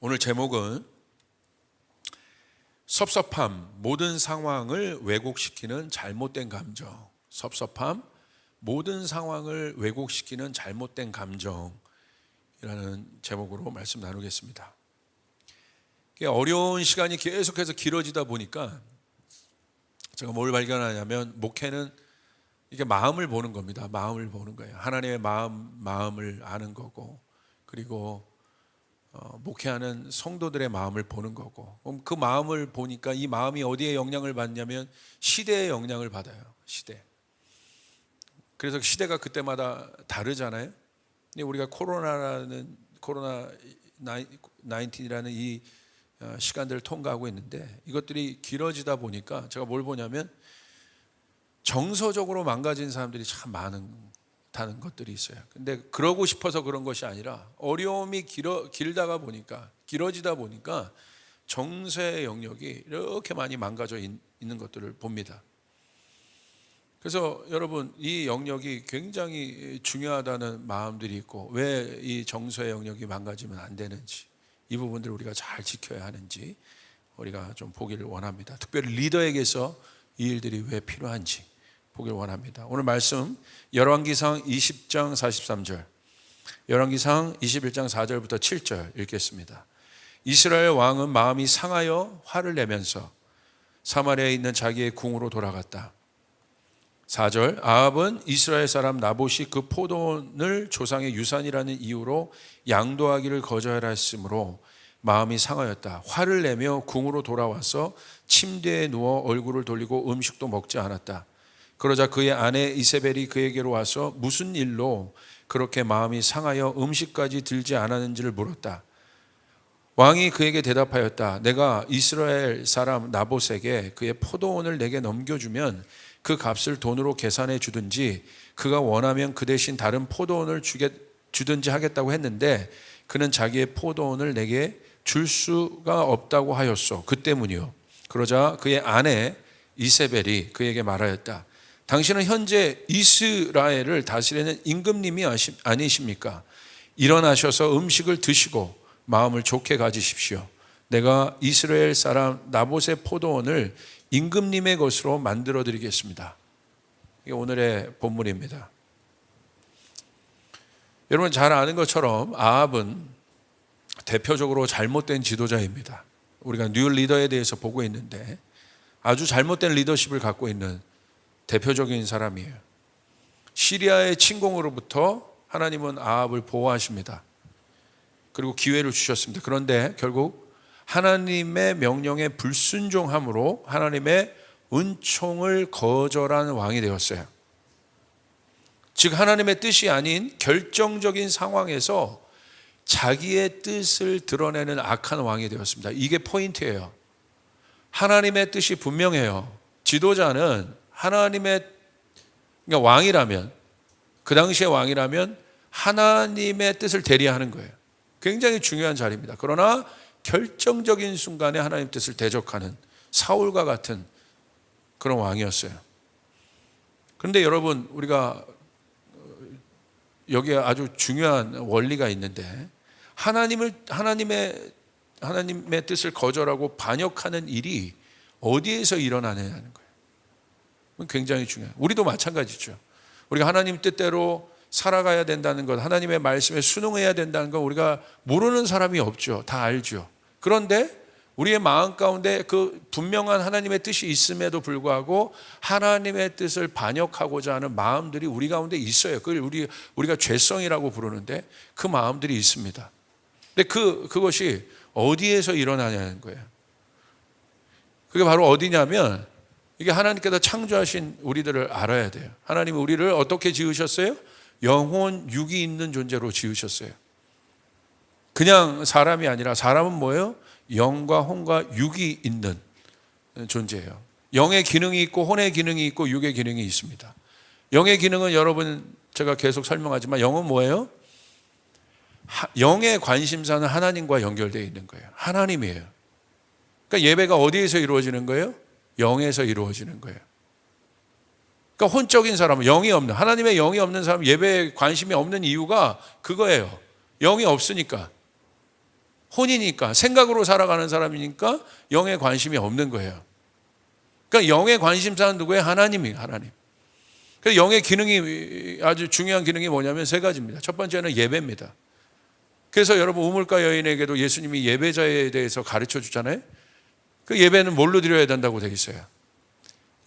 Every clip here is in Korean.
오늘 제목은 섭섭함, 모든 상황을 왜곡시키는 잘못된 감정. 섭섭함, 모든 상황을 왜곡시키는 잘못된 감정이라는 제목으로 말씀 나누겠습니다. 어려운 시간이 계속해서 길어지다 보니까 제가 뭘 발견하냐면, 목회는 이게 마음을 보는 겁니다. 마음을 보는 거예요. 하나님의 마음을 아는 거고, 그리고 목회하는 성도들의 마음을 보는 거고, 그 마음을 보니까 이 마음이 어디에 영향을 받냐면 시대에 영향을 받아요. 시대. 그래서 시대가 그때마다 다르잖아요. 근데 우리가 코로나 19이라는 이 시간들을 통과하고 있는데, 이것들이 길어지다 보니까 제가 뭘 보냐면 정서적으로 망가진 사람들이 참 많다는 것들이 있어요. 근데 그러고 싶어서 그런 것이 아니라 어려움이 길어지다 보니까 정서의 영역이 이렇게 많이 망가져 있는 것들을 봅니다. 그래서 여러분, 이 영역이 굉장히 중요하다는 마음들이 있고, 왜 이 정서의 영역이 망가지면 안 되는지, 이 부분들을 우리가 잘 지켜야 하는지 우리가 좀 보기를 원합니다. 특별히 리더에게서 이 일들이 왜 필요한지 보기를 원합니다. 오늘 말씀 열왕기상 20장 43절, 열왕기상 21장 4절부터 7절 읽겠습니다. 이스라엘 왕은 마음이 상하여 화를 내면서 사마리아에 있는 자기의 궁으로 돌아갔다. 4절, 아합은 이스라엘 사람 나봇이 그 포도원을 조상의 유산이라는 이유로 양도하기를 거절하라 했으므로 마음이 상하였다. 화를 내며 궁으로 돌아와서 침대에 누워 얼굴을 돌리고 음식도 먹지 않았다. 그러자 그의 아내 이세벨이 그에게로 와서 무슨 일로 그렇게 마음이 상하여 음식까지 들지 않았는지를 물었다. 왕이 그에게 대답하였다. 내가 이스라엘 사람 나봇에게 그의 포도원을 내게 넘겨주면 그 값을 돈으로 계산해 주든지 그가 원하면 그 대신 다른 포도원을 주든지 하겠다고 했는데 그는 자기의 포도원을 내게 줄 수가 없다고 하였소. 그 때문이요. 그러자 그의 아내 이세벨이 그에게 말하였다. 당신은 현재 이스라엘을 다스리는 임금님이 아니십니까? 일어나셔서 음식을 드시고 마음을 좋게 가지십시오. 내가 이스라엘 사람 나봇의 포도원을 임금님의 것으로 만들어 드리겠습니다. 이게 오늘의 본문입니다. 여러분 잘 아는 것처럼 아합은 대표적으로 잘못된 지도자입니다. 우리가 뉴 리더에 대해서 보고 있는데 아주 잘못된 리더십을 갖고 있는 대표적인 사람이에요. 시리아의 침공으로부터 하나님은 아합을 보호하십니다. 그리고 기회를 주셨습니다. 그런데 결국 하나님의 명령에 불순종함으로 하나님의 은총을 거절한 왕이 되었어요. 즉 하나님의 뜻이 아닌 결정적인 상황에서 자기의 뜻을 드러내는 악한 왕이 되었습니다. 이게 포인트예요. 하나님의 뜻이 분명해요. 지도자는 하나님의, 그러니까 왕이라면, 그 당시의 왕이라면 하나님의 뜻을 대리하는 거예요. 굉장히 중요한 자리입니다. 그러나 결정적인 순간에 하나님 뜻을 대적하는 사울과 같은 그런 왕이었어요. 그런데 여러분, 우리가 여기에 아주 중요한 원리가 있는데, 하나님의 뜻을 거절하고 반역하는 일이 어디에서 일어나느냐는 거예요. 굉장히 중요해요. 우리도 마찬가지죠. 우리가 하나님 뜻대로 살아가야 된다는 것, 하나님의 말씀에 순응해야 된다는 건 우리가 모르는 사람이 없죠. 다 알죠. 그런데 우리의 마음 가운데 그 분명한 하나님의 뜻이 있음에도 불구하고 하나님의 뜻을 반역하고자 하는 마음들이 우리 가운데 있어요. 그걸 우리가 죄성이라고 부르는데 그 마음들이 있습니다. 근데 그것이 어디에서 일어나냐는 거예요. 그게 바로 어디냐면, 이게 하나님께서 창조하신 우리들을 알아야 돼요. 하나님은 우리를 어떻게 지으셨어요? 영혼, 육이 있는 존재로 지으셨어요. 그냥 사람이 아니라, 사람은 뭐예요? 영과 혼과 육이 있는 존재예요. 영의 기능이 있고 혼의 기능이 있고 육의 기능이 있습니다. 영의 기능은 여러분 제가 계속 설명하지만, 영은 뭐예요? 영의 관심사는 하나님과 연결되어 있는 거예요. 하나님이에요. 그러니까 예배가 어디에서 이루어지는 거예요? 영에서 이루어지는 거예요. 그러니까 혼적인 사람은, 영이 없는, 하나님의 영이 없는 사람은 예배에 관심이 없는 이유가 그거예요. 영이 없으니까. 혼이니까, 생각으로 살아가는 사람이니까 영에 관심이 없는 거예요. 그러니까 영의 관심사는 누구예요? 하나님이에요. 하나님. 그래서 영의 기능이, 아주 중요한 기능이 뭐냐면 세 가지입니다. 첫 번째는 예배입니다. 그래서 여러분, 우물가 여인에게도 예수님이 예배자에 대해서 가르쳐 주잖아요. 그 예배는 뭘로 드려야 된다고 되어 있어요?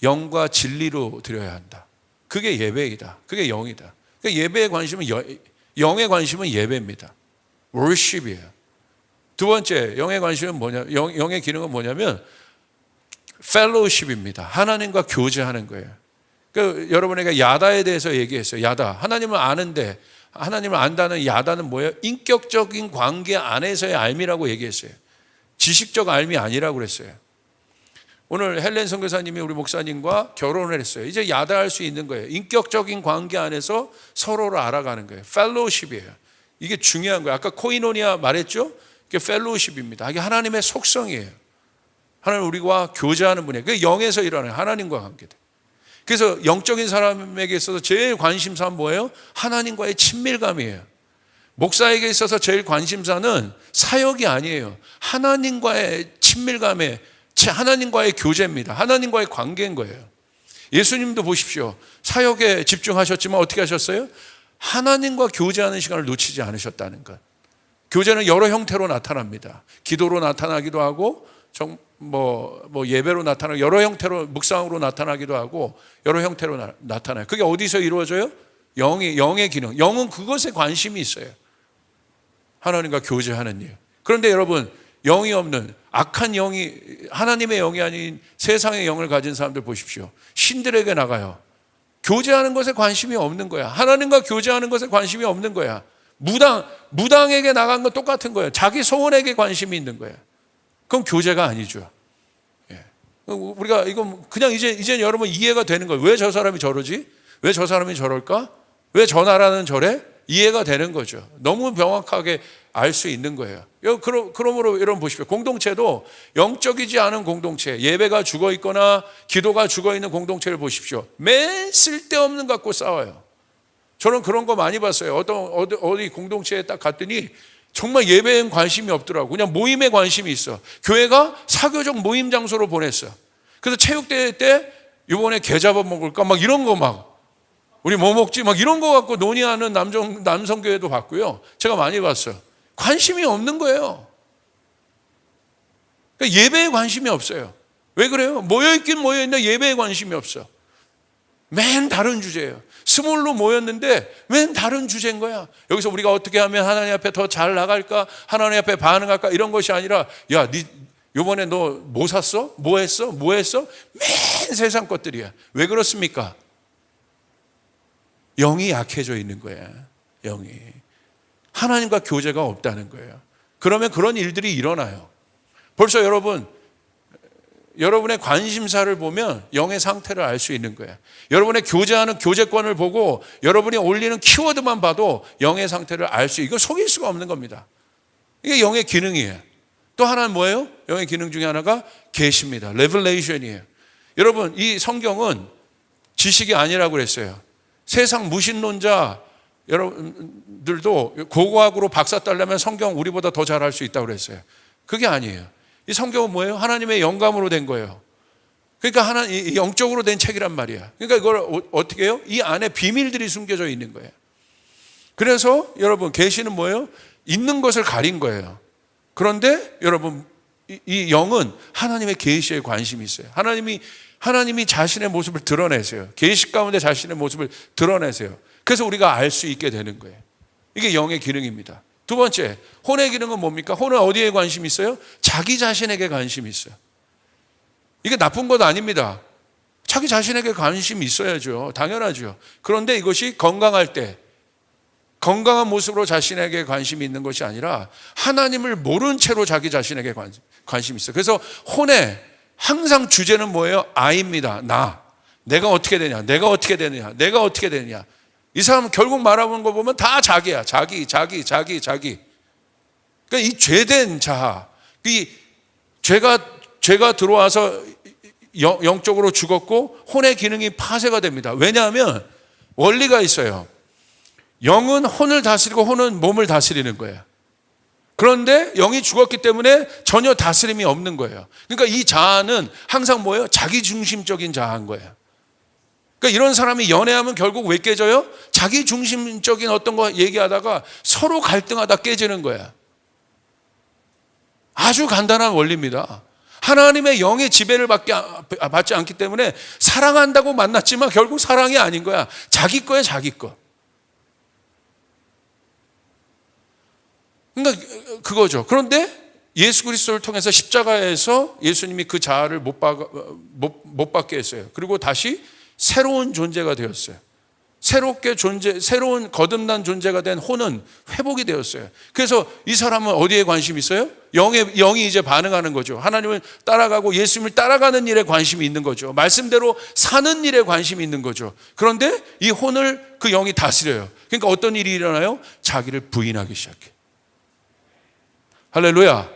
영과 진리로 드려야 한다. 그게 예배이다. 그게 영이다. 그러니까 예배의 관심은, 영의 관심은 예배입니다. worship이에요. 두 번째, 영의 관심은 뭐냐? 영의 기능은 뭐냐면 fellowship입니다. 하나님과 교제하는 거예요. 그 여러분에게 야다에 대해서 얘기했어요. 야다. 하나님을 아는데, 하나님을 안다는 야다는 뭐예요? 인격적인 관계 안에서의 알미라고 얘기했어요. 지식적 알미 아니라고 그랬어요. 오늘 헬렌 선교사님이 우리 목사님과 결혼을 했어요. 이제 야다할 수 있는 거예요. 인격적인 관계 안에서 서로를 알아가는 거예요. 펠로우십이에요. 이게 중요한 거예요. 아까 코이노니아 말했죠? 이게 펠로우십입니다. 이게 하나님의 속성이에요. 하나님 우리와 교제하는 분이에요. 그게 영에서 일어나요. 하나님과 관계돼. 그래서 영적인 사람에게 있어서 제일 관심사는 뭐예요? 하나님과의 친밀감이에요. 목사에게 있어서 제일 관심사는 사역이 아니에요. 하나님과의 친밀감에, 하나님과의 교제입니다. 하나님과의 관계인 거예요. 예수님도 보십시오. 사역에 집중하셨지만 어떻게 하셨어요? 하나님과 교제하는 시간을 놓치지 않으셨다는 것. 교제는 여러 형태로 나타납니다. 기도로 나타나기도 하고, 예배로 나타나고, 여러 형태로, 묵상으로 나타나기도 하고, 여러 형태로 나타나요. 그게 어디서 이루어져요? 영의 기능. 영은 그것에 관심이 있어요. 하나님과 교제하는 일. 그런데 여러분, 영이 없는 악한 영이, 하나님의 영이 아닌 세상의 영을 가진 사람들 보십시오. 신들에게 나가요. 교제하는 것에 관심이 없는 거야. 하나님과 교제하는 것에 관심이 없는 거야. 무당에게 나간 건 똑같은 거예요. 자기 소원에게 관심이 있는 거예요. 그럼 교제가 아니죠. 예. 우리가 이거 그냥 이제 여러분 이해가 되는 거예요. 왜 저 사람이 저러지? 왜 저 사람이 저럴까? 왜 저 나라는 저래? 이해가 되는 거죠. 너무 명확하게 알 수 있는 거예요. 그러므로 여러분 보십시오. 공동체도 영적이지 않은 공동체, 예배가 죽어 있거나 기도가 죽어 있는 공동체를 보십시오. 맨 쓸데없는 거 갖고 싸워요. 저는 그런 거 많이 봤어요. 어디 공동체에 딱 갔더니 정말 예배엔 관심이 없더라고. 그냥 모임에 관심이 있어. 교회가 사교적 모임 장소로 보냈어. 그래서 체육대회 때 이번에 게 잡아 먹을까? 막 이런 거 막. 우리 뭐 먹지? 막 이런 거 갖고 논의하는 남성교회도 봤고요. 제가 많이 봤어요. 관심이 없는 거예요. 그러니까 예배에 관심이 없어요. 왜 그래요? 모여있긴 모여있는데 예배에 관심이 없어. 맨 다른 주제예요. 스몰로 모였는데 맨 다른 주제인 거야. 여기서 우리가 어떻게 하면 하나님 앞에 더 잘 나갈까? 하나님 앞에 반응할까? 이런 것이 아니라, 야, 요번에 너 뭐 샀어? 뭐 했어? 맨 세상 것들이야. 왜 그렇습니까? 영이 약해져 있는 거야. 영이. 하나님과 교제가 없다는 거예요. 그러면 그런 일들이 일어나요. 벌써 여러분의 관심사를 보면 영의 상태를 알 수 있는 거예요. 여러분의 교제하는 교제권을 보고 여러분이 올리는 키워드만 봐도 영의 상태를 알 수, 이거 속일 수가 없는 겁니다. 이게 영의 기능이에요. 또 하나는 뭐예요? 영의 기능 중에 하나가 계시입니다. 레벨레이션이에요. 여러분, 이 성경은 지식이 아니라고 그랬어요. 세상 무신론자 여러분들도 고고학으로 박사 따려면 성경 우리보다 더 잘할 수 있다고 그랬어요. 그게 아니에요. 이 성경은 뭐예요? 하나님의 영감으로 된 거예요. 그러니까 영적으로 된 책이란 말이야. 그러니까 이걸 어떻게 해요? 이 안에 비밀들이 숨겨져 있는 거예요. 그래서 여러분, 계시는 뭐예요? 있는 것을 가린 거예요. 그런데 여러분, 이 영은 하나님의 계시에 관심이 있어요. 하나님이 자신의 모습을 드러내세요. 계시 가운데 자신의 모습을 드러내세요. 그래서 우리가 알 수 있게 되는 거예요. 이게 영의 기능입니다. 두 번째, 혼의 기능은 뭡니까? 혼은 어디에 관심이 있어요? 자기 자신에게 관심이 있어요. 이게 나쁜 것 아닙니다. 자기 자신에게 관심이 있어야죠. 당연하죠. 그런데 이것이 건강할 때, 건강한 모습으로 자신에게 관심이 있는 것이 아니라 하나님을 모른 채로 자기 자신에게 관심이 있어요. 그래서 혼의 항상 주제는 뭐예요? 아입니다. 내가 어떻게 되냐? 이 사람은 결국 말하는 거 보면 다 자기야. 자기. 그러니까 이 죄된 자아, 이 죄가 들어와서 영적으로 죽었고 혼의 기능이 파쇄가 됩니다. 왜냐하면 원리가 있어요. 영은 혼을 다스리고 혼은 몸을 다스리는 거예요. 그런데 영이 죽었기 때문에 전혀 다스림이 없는 거예요. 그러니까 이 자아는 항상 뭐예요? 자기 중심적인 자아인 거예요. 그러니까 이런 사람이 연애하면 결국 왜 깨져요? 자기 중심적인 어떤 거 얘기하다가 서로 갈등하다 깨지는 거야. 아주 간단한 원리입니다. 하나님의 영의 지배를 받지 않기 때문에 사랑한다고 만났지만 결국 사랑이 아닌 거야. 자기 거야, 자기 거. 그러니까 그거죠. 그런데 예수 그리스도를 통해서 십자가에서 예수님이 그 자아를 못 받게 했어요. 그리고 다시 새로운 존재가 되었어요. 새로운 거듭난 존재가 된 혼은 회복이 되었어요. 그래서 이 사람은 어디에 관심이 있어요? 영이 이제 반응하는 거죠. 하나님을 따라가고 예수님을 따라가는 일에 관심이 있는 거죠. 말씀대로 사는 일에 관심이 있는 거죠. 그런데 이 혼을 그 영이 다스려요. 그러니까 어떤 일이 일어나요? 자기를 부인하기 시작해. 할렐루야.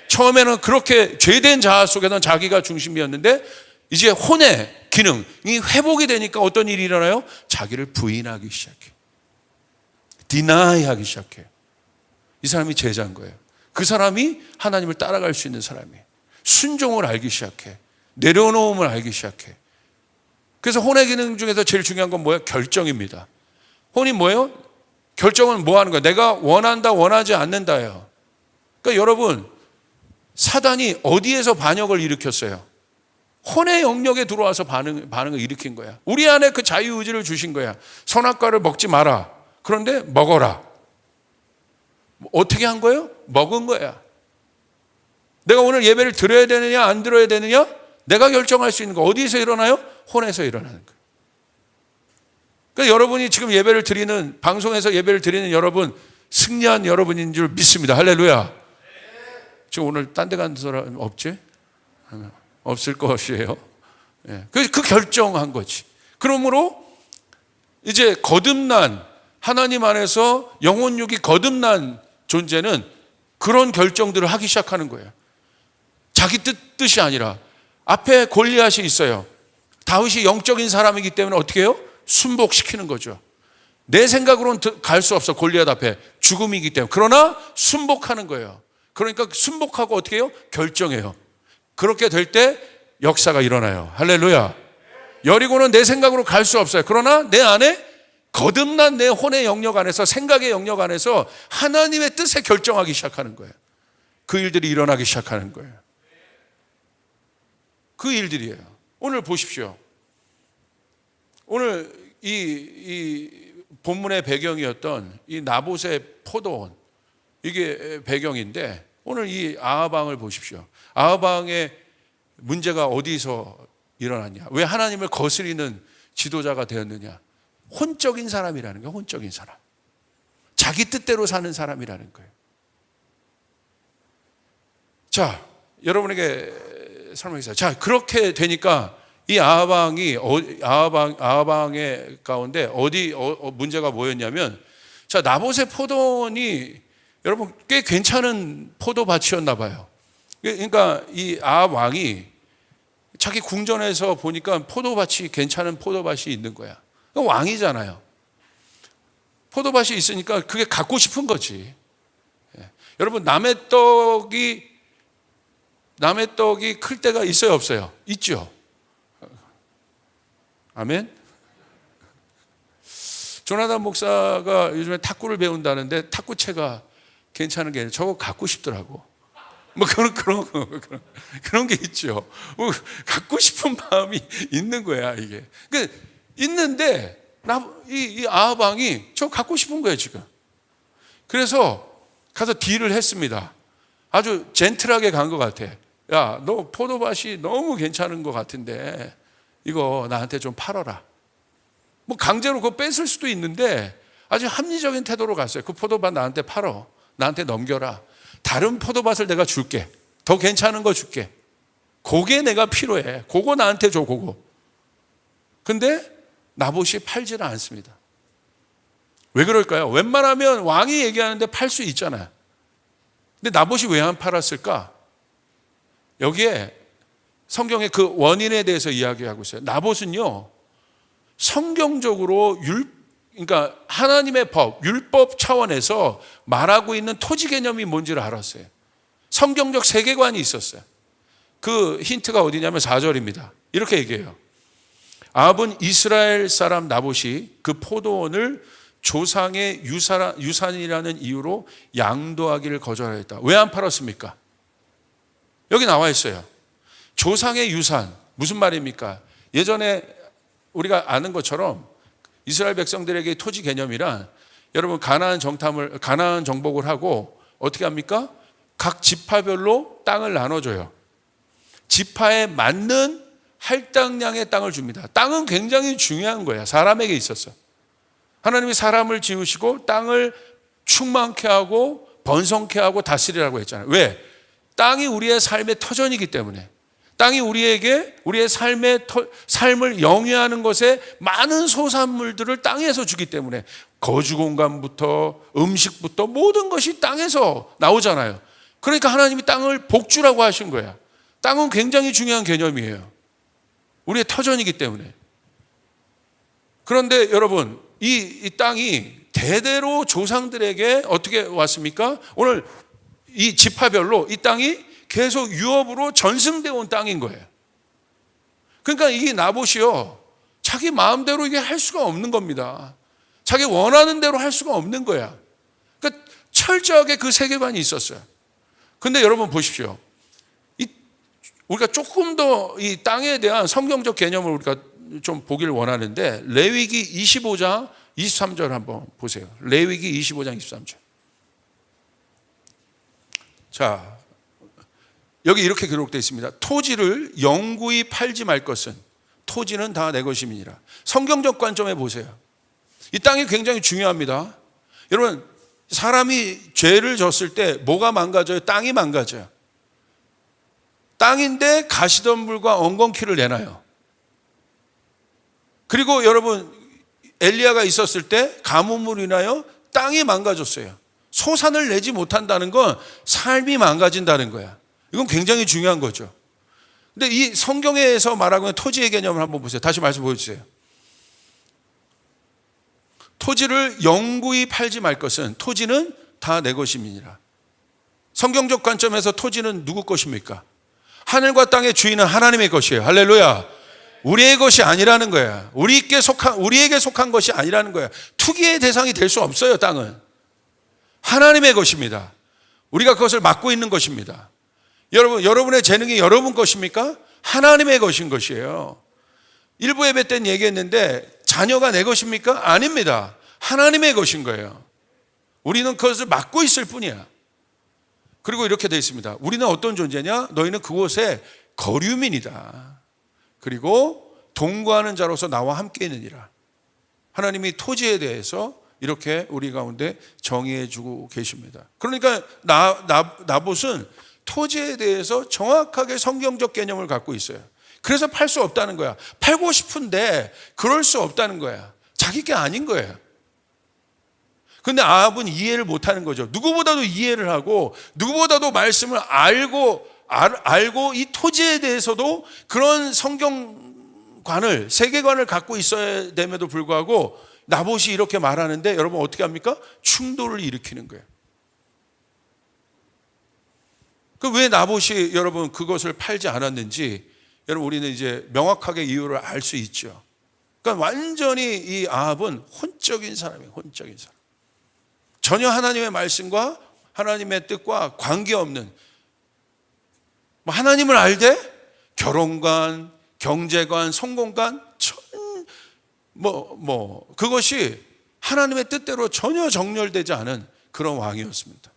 처음에는 그렇게 죄된 자아 속에는 자기가 중심이었는데 이제 혼의 기능이 회복이 되니까 어떤 일이 일어나요? 자기를 부인하기 시작해. 디나이 하기 시작해. 이 사람이 제자인 거예요. 그 사람이 하나님을 따라갈 수 있는 사람이에요. 순종을 알기 시작해. 내려놓음을 알기 시작해. 그래서 혼의 기능 중에서 제일 중요한 건 뭐예요? 결정입니다. 혼이 뭐예요? 결정은 뭐 하는 거예요? 내가 원한다, 원하지 않는다예요. 그러니까 여러분, 사단이 어디에서 반역을 일으켰어요? 혼의 영역에 들어와서 반응을 일으킨 거야. 우리 안에 그 자유의지를 주신 거야. 선악과를 먹지 마라. 그런데 먹어라. 어떻게 한 거예요? 먹은 거야. 내가 오늘 예배를 드려야 되느냐 안 드려야 되느냐 내가 결정할 수 있는 거. 어디서 일어나요? 혼에서 일어나는 거예요. 그러니까 여러분이 지금 예배를 드리는, 방송에서 예배를 드리는 여러분, 승리한 여러분인 줄 믿습니다. 할렐루야. 지금 오늘 딴 데 가는 사람 없지? 없을 것이에요. 그 결정한 거지. 그러므로 이제 거듭난, 하나님 안에서 영혼육이 거듭난 존재는 그런 결정들을 하기 시작하는 거예요. 자기 뜻이 아니라. 앞에 골리앗이 있어요. 다윗이 영적인 사람이기 때문에 어떻게 해요? 순복시키는 거죠. 내 생각으로는 갈 수 없어. 골리앗 앞에 죽음이기 때문에. 그러나 순복하는 거예요. 그러니까 순복하고 어떻게 해요? 결정해요. 그렇게 될 때 역사가 일어나요. 할렐루야. 여리고는 내 생각으로 갈 수 없어요. 그러나 내 안에 거듭난 내 혼의 영역 안에서, 생각의 영역 안에서 하나님의 뜻에 결정하기 시작하는 거예요. 그 일들이 일어나기 시작하는 거예요. 그 일들이에요. 오늘 보십시오. 오늘 이 본문의 배경이었던 이 나봇의 포도원, 이게 배경인데 오늘 이 아하방을 보십시오. 아하방의 문제가 어디서 일어났냐? 왜 하나님을 거스리는 지도자가 되었느냐? 혼적인 사람이라는 거예요. 혼적인 사람. 자기 뜻대로 사는 사람이라는 거예요. 자, 여러분에게 설명했어요. 자, 그렇게 되니까 이 아하방의 가운데 문제가 뭐였냐면, 자, 나봇의 포도원이 여러분 꽤 괜찮은 포도밭이었나 봐요. 그러니까 이 아합 왕이 자기 궁전에서 보니까 포도밭이, 괜찮은 포도밭이 있는 거야. 왕이잖아요. 포도밭이 있으니까 그게 갖고 싶은 거지. 여러분, 남의 떡이 클 때가 있어요, 없어요? 있죠. 아멘. 조나단 목사가 요즘에 탁구를 배운다는데 탁구채가 괜찮은 게 아니라 저거 갖고 싶더라고. 뭐 그런 게 있죠. 뭐 갖고 싶은 마음이 있는 거야, 이게. 그러니까 있는데 이 아하방이 저 갖고 싶은 거예요, 지금. 그래서 가서 딜을 했습니다. 아주 젠틀하게 간 것 같아. 야, 너 포도밭이 너무 괜찮은 것 같은데 이거 나한테 좀 팔아라. 뭐 강제로 그거 뺏을 수도 있는데 아주 합리적인 태도로 갔어요. 그 포도밭 나한테 팔어. 나한테 넘겨라. 다른 포도밭을 내가 줄게. 더 괜찮은 거 줄게. 그게 내가 필요해. 그거 나한테 줘, 그거. 근데 나봇이 팔지는 않습니다. 왜 그럴까요? 웬만하면 왕이 얘기하는데 팔 수 있잖아요. 근데 나봇이 왜 안 팔았을까? 여기에 성경의 그 원인에 대해서 이야기하고 있어요. 나봇은요, 성경적으로 그러니까 하나님의 법, 율법 차원에서 말하고 있는 토지 개념이 뭔지를 알았어요. 성경적 세계관이 있었어요. 그 힌트가 어디냐면 4절입니다. 이렇게 얘기해요. 아합은 이스라엘 사람 나봇이 그 포도원을 조상의 유산이라는 이유로 양도하기를 거절하였다. 왜 안 팔았습니까? 여기 나와 있어요. 조상의 유산, 무슨 말입니까? 예전에 우리가 아는 것처럼 이스라엘 백성들에게 토지 개념이란, 여러분 가나안 정복을 하고 어떻게 합니까? 각 지파별로 땅을 나눠줘요. 지파에 맞는 할당량의 땅을 줍니다. 땅은 굉장히 중요한 거야. 사람에게 있어서. 하나님이 사람을 지으시고 땅을 충만케 하고 번성케 하고 다스리라고 했잖아요. 왜? 땅이 우리의 삶의 터전이기 때문에. 땅이 우리에게 우리의 삶을 영위하는 것에 많은 소산물들을 땅에서 주기 때문에 거주 공간부터 음식부터 모든 것이 땅에서 나오잖아요. 그러니까 하나님이 땅을 복주라고 하신 거야. 땅은 굉장히 중요한 개념이에요. 우리의 터전이기 때문에. 그런데 여러분, 이 땅이 대대로 조상들에게 어떻게 왔습니까? 오늘 이 지파별로 이 땅이 계속 유업으로 전승되어 온 땅인 거예요. 그러니까 이 나봇이요, 자기 마음대로 이게 할 수가 없는 겁니다. 자기 원하는 대로 할 수가 없는 거야. 그러니까 철저하게 그 세계관이 있었어요. 근데 여러분 보십시오. 우리가 조금 더 이 땅에 대한 성경적 개념을 우리가 좀 보길 원하는데, 레위기 25장 23절 한번 보세요. 레위기 25장 23절. 자, 여기 이렇게 기록되어 있습니다. 토지를 영구히 팔지 말 것은 토지는 다 내 것임이니라. 성경적 관점에 보세요. 이 땅이 굉장히 중요합니다. 여러분, 사람이 죄를 졌을 때 뭐가 망가져요? 땅이 망가져요. 땅인데 가시덤불과 엉겅퀴를 내놔요. 그리고 여러분, 엘리야가 있었을 때 가뭄으로 인하여 땅이 망가졌어요. 소산을 내지 못한다는 건 삶이 망가진다는 거야. 이건 굉장히 중요한 거죠. 근데 이 성경에서 말하고 있는 토지의 개념을 한번 보세요. 다시 말씀 보여주세요. 토지를 영구히 팔지 말 것은 토지는 다 내 것임이니라. 성경적 관점에서 토지는 누구 것입니까? 하늘과 땅의 주인은 하나님의 것이에요. 할렐루야. 우리의 것이 아니라는 거야. 우리에게 속한 것이 아니라는 거야. 투기의 대상이 될 수 없어요. 땅은 하나님의 것입니다. 우리가 그것을 맡고 있는 것입니다. 여러분의 재능이 여러분 것입니까? 하나님의 것인 것이에요. 일부 예배 때는 얘기했는데 자녀가 내 것입니까? 아닙니다. 하나님의 것인 거예요. 우리는 그것을 맡고 있을 뿐이야. 그리고 이렇게 되어 있습니다. 우리는 어떤 존재냐? 너희는 그곳에 거류민이다. 그리고 동거하는 자로서 나와 함께 있느니라. 하나님이 토지에 대해서 이렇게 우리 가운데 정의해 주고 계십니다. 그러니까 나봇은 토지에 대해서 정확하게 성경적 개념을 갖고 있어요. 그래서 팔 수 없다는 거야. 팔고 싶은데 그럴 수 없다는 거야. 자기 게 아닌 거예요. 근데 아합은 이해를 못하는 거죠. 누구보다도 이해를 하고 누구보다도 말씀을 알고 이 토지에 대해서도 그런 성경관을, 세계관을 갖고 있어야 됨에도 불구하고 나봇이 이렇게 말하는데 여러분 어떻게 합니까? 충돌을 일으키는 거예요. 왜 나봇이 여러분 그것을 팔지 않았는지 여러분 우리는 이제 명확하게 이유를 알 수 있죠. 그러니까 완전히 이 아합은 혼적인 사람이에요. 혼적인 사람. 전혀 하나님의 말씀과 하나님의 뜻과 관계없는, 하나님을 알되 결혼관, 경제관, 성공관 그것이 하나님의 뜻대로 전혀 정렬되지 않은 그런 왕이었습니다.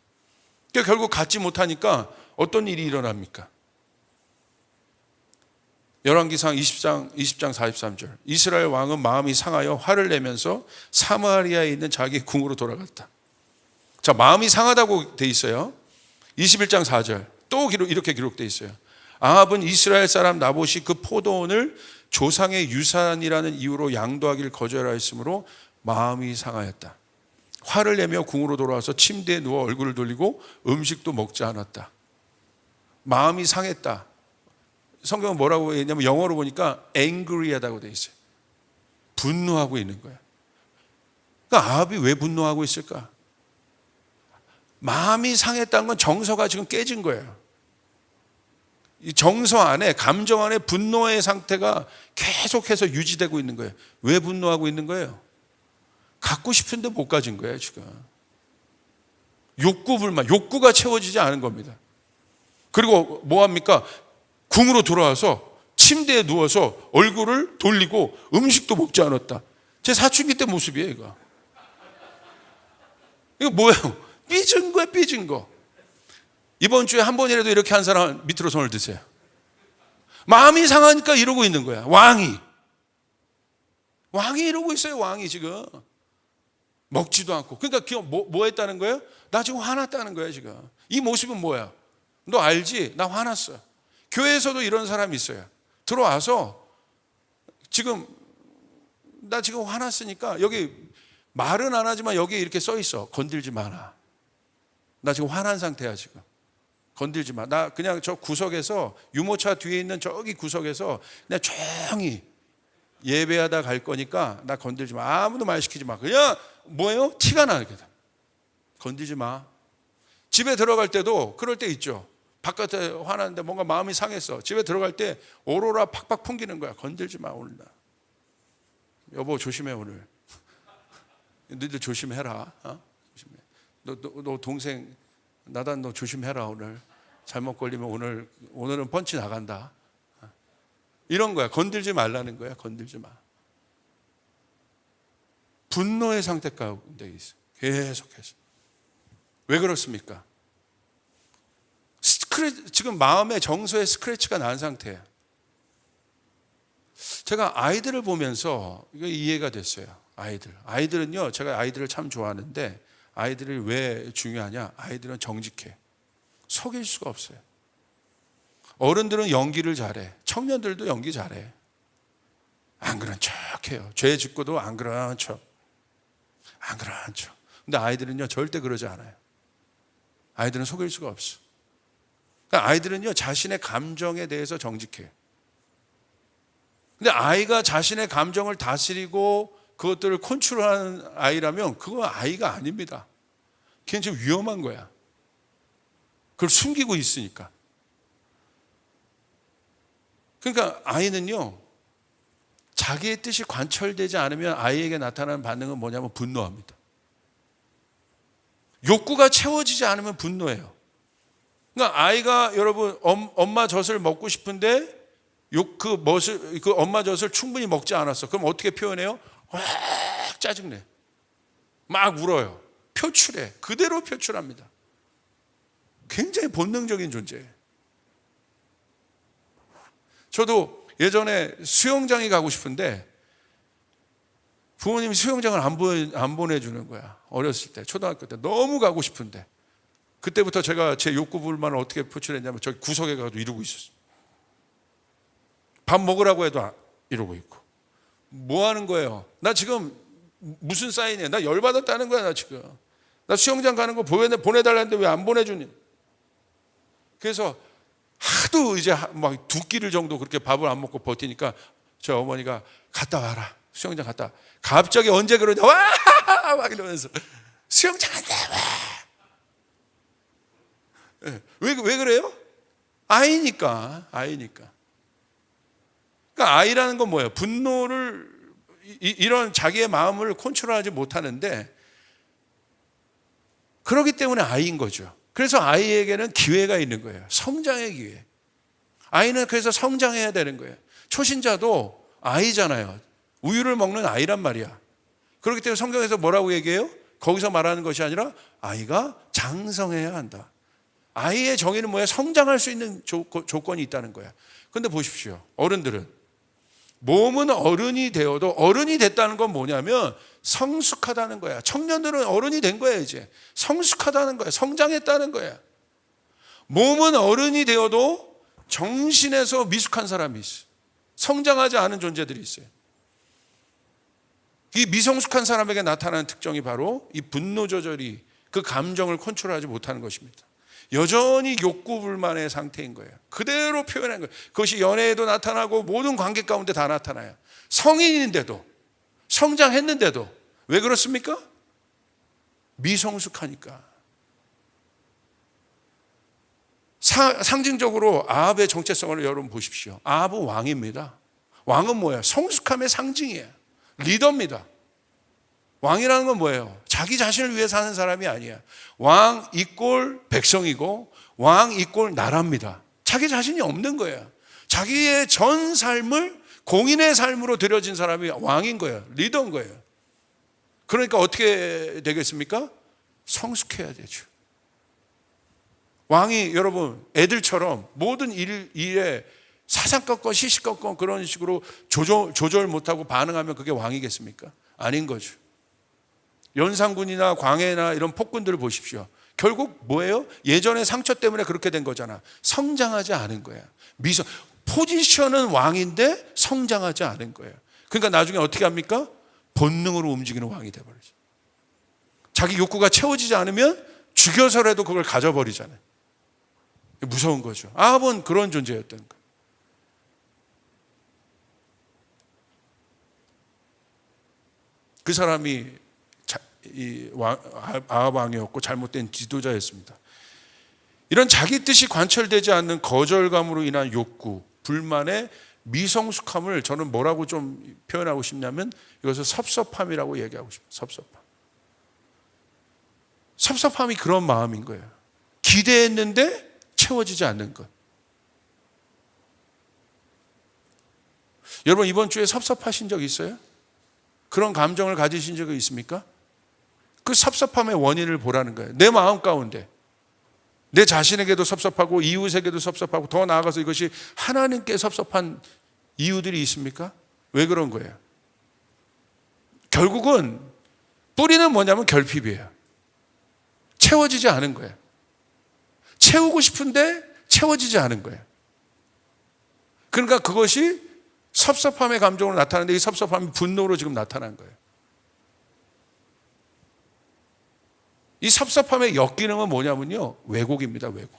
그러니까 결국 갖지 못하니까 어떤 일이 일어납니까? 열왕기상 20장 43절. 이스라엘 왕은 마음이 상하여 화를 내면서 사마리아에 있는 자기 궁으로 돌아갔다. 자, 마음이 상하다고 돼 있어요. 21장 4절. 또 이렇게 기록돼 있어요. 아합은 이스라엘 사람 나봇이 그 포도원을 조상의 유산이라는 이유로 양도하기를 거절하였으므로 마음이 상하였다. 화를 내며 궁으로 돌아와서 침대에 누워 얼굴을 돌리고 음식도 먹지 않았다. 마음이 상했다. 성경은 뭐라고 했냐면 영어로 보니까 angry하다고 돼 있어요. 분노하고 있는 거야. 그러니까 아합이 왜 분노하고 있을까? 마음이 상했다는 건 정서가 지금 깨진 거예요. 이 정서 안에, 감정 안에 분노의 상태가 계속해서 유지되고 있는 거예요. 왜 분노하고 있는 거예요? 갖고 싶은데 못 가진 거예요, 지금. 욕구불만, 욕구가 채워지지 않은 겁니다. 그리고 뭐 합니까? 궁으로 돌아와서 침대에 누워서 얼굴을 돌리고 음식도 먹지 않았다. 제 사춘기 때 모습이에요, 이거. 이거 뭐예요? 삐진 거야, 삐진 거. 이번 주에 한 번이라도 이렇게 한 사람 밑으로 손을 드세요. 마음이 상하니까 이러고 있는 거야. 왕이 이러고 있어요. 왕이 지금 먹지도 않고. 그러니까 뭐 했다는 거예요? 나 지금 화났다는 거예요, 지금. 이 모습은 뭐야? 너 알지? 나 화났어. 교회에서도 이런 사람이 있어요. 들어와서 지금 나 지금 화났으니까 여기 말은 안 하지만 여기 이렇게 써 있어. 건들지 마라. 나 지금 화난 상태야, 지금. 건들지 마. 나 그냥 저 구석에서, 유모차 뒤에 있는 저기 구석에서 그냥 조용히 예배하다 갈 거니까 나 건들지 마. 아무도 말 시키지 마. 그냥 뭐예요? 티가 나게. 건들지 마. 집에 들어갈 때도 그럴 때 있죠. 바깥에 화났는데 뭔가 마음이 상했어. 집에 들어갈 때 오로라 팍팍 풍기는 거야. 건들지 마, 오늘 나. 여보 조심해, 오늘. 너희들 조심해라. 조심해. 너 동생 나단 너 조심해라, 오늘. 잘못 걸리면 오늘은 펀치 나간다. 이런 거야. 건들지 말라는 거야. 건들지 마. 분노의 상태 가운데 있어. 계속해서. 왜 그렇습니까? 지금 마음의 정서에 스크래치가 난 상태예요. 제가 아이들을 보면서 이거 이해가 됐어요. 아이들은요, 제가 아이들을 참 좋아하는데 아이들이 왜 중요하냐? 아이들은 정직해. 속일 수가 없어요. 어른들은 연기를 잘해. 청년들도 연기 잘해. 안 그런 척해요. 죄 짓고도 안 그런 척. 안 그런 척. 근데 아이들은요, 절대 그러지 않아요. 아이들은 속일 수가 없어. 그러니까 아이들은요, 자신의 감정에 대해서 정직해요. 근데 아이가 자신의 감정을 다스리고 그것들을 컨트롤하는 아이라면 그건 아이가 아닙니다. 걔는 좀 위험한 거야. 그걸 숨기고 있으니까. 그러니까 아이는요, 자기의 뜻이 관철되지 않으면 아이에게 나타나는 반응은 뭐냐면 분노합니다. 욕구가 채워지지 않으면 분노해요. 그러니까 아이가 여러분 엄마 젖을 먹고 싶은데 그 엄마 젖을 충분히 먹지 않았어. 그럼 어떻게 표현해요? 와, 짜증내. 막 울어요. 표출해. 그대로 표출합니다. 굉장히 본능적인 존재예요. 저도 예전에 수영장에 가고 싶은데 부모님이 수영장을 안 보내주는 거야. 어렸을 때, 초등학교 때 너무 가고 싶은데 그때부터 제가 제 욕구 불만을 어떻게 표출했냐면 저기 구석에 가서 이러고 있었어요. 밥 먹으라고 해도 이러고 있고. 뭐 하는 거예요? 나 지금 무슨 사인이야? 나 열받았다는 거야, 나 지금. 나 수영장 가는 거 보내달라는데 왜 안 보내주니? 그래서 하도 이제 막 2끼를 정도 그렇게 밥을 안 먹고 버티니까 저 어머니가 갔다 와라. 수영장 갔다 와. 갑자기 언제 그러냐? 와! 막 이러면서 수영장 갔다 와. 왜 그래요? 아이니까. 그러니까 아이라는 건 뭐예요? 분노를 이런 자기의 마음을 컨트롤하지 못하는데 그렇기 때문에 아이인 거죠. 그래서 아이에게는 기회가 있는 거예요. 성장의 기회. 아이는 그래서 성장해야 되는 거예요. 초신자도 아이잖아요. 우유를 먹는 아이란 말이야. 그렇기 때문에 성경에서 뭐라고 얘기해요? 거기서 말하는 것이 아니라 아이가 장성해야 한다. 아이의 정의는 뭐야? 성장할 수 있는 조건이 있다는 거야. 그런데 보십시오. 어른들은 몸은 어른이 되어도 어른이 됐다는 건 뭐냐면 성숙하다는 거야. 청년들은 어른이 된 거야, 이제. 성숙하다는 거야. 성장했다는 거야. 몸은 어른이 되어도 정신에서 미숙한 사람이 있어. 성장하지 않은 존재들이 있어요. 이 미성숙한 사람에게 나타나는 특징이 바로 이 분노 조절이 그 감정을 컨트롤하지 못하는 것입니다. 여전히 욕구 불만의 상태인 거예요. 그대로 표현한 거예요. 그것이 연애에도 나타나고 모든 관계 가운데 다 나타나요. 성인인데도, 성장했는데도. 왜 그렇습니까? 미성숙하니까. 상징적으로 아합의 정체성을 여러분 보십시오. 아합은 왕입니다. 왕은 뭐예요? 성숙함의 상징이에요. 리더입니다. 왕이라는 건 뭐예요? 자기 자신을 위해 사는 사람이 아니에요. 왕 이꼴 백성이고 왕 이꼴 나라입니다. 자기 자신이 없는 거예요. 자기의 전 삶을 공인의 삶으로 들여진 사람이 왕인 거예요. 리더인 거예요. 그러니까 어떻게 되겠습니까? 성숙해야 되죠. 왕이 여러분 애들처럼 모든 일에 사사건건 시시건건 그런 식으로 조절 못하고 반응하면 그게 왕이겠습니까? 아닌 거죠. 연산군이나 광해나 이런 폭군들을 보십시오. 결국 뭐예요? 예전의 상처 때문에 그렇게 된 거잖아. 성장하지 않은 거야. 포지션은 왕인데 성장하지 않은 거예요. 그러니까 나중에 어떻게 합니까? 본능으로 움직이는 왕이 돼버리죠. 자기 욕구가 채워지지 않으면 죽여서라도 그걸 가져버리잖아요. 무서운 거죠. 아합은 그런 존재였던 거예요. 그 사람이 아합 왕이었고 잘못된 지도자였습니다. 이런 자기 뜻이 관철되지 않는 거절감으로 인한 욕구, 불만의 미성숙함을 저는 뭐라고 좀 표현하고 싶냐면 이것을 섭섭함이라고 얘기하고 싶어요. 섭섭함이 그런 마음인 거예요. 기대했는데 채워지지 않는 것. 여러분 이번 주에 섭섭하신 적 있어요? 그런 감정을 가지신 적이 있습니까? 그 섭섭함의 원인을 보라는 거예요. 내 마음 가운데 내 자신에게도 섭섭하고 이웃에게도 섭섭하고 더 나아가서 이것이 하나님께 섭섭한 이유들이 있습니까? 왜 그런 거예요? 결국은 뿌리는 뭐냐면 결핍이에요. 채워지지 않은 거예요. 채우고 싶은데 채워지지 않은 거예요. 그러니까 그것이 섭섭함의 감정으로 나타나는데 이 섭섭함이 분노로 지금 나타난 거예요. 이 섭섭함의 역기능은 뭐냐면요. 왜곡입니다. 왜곡.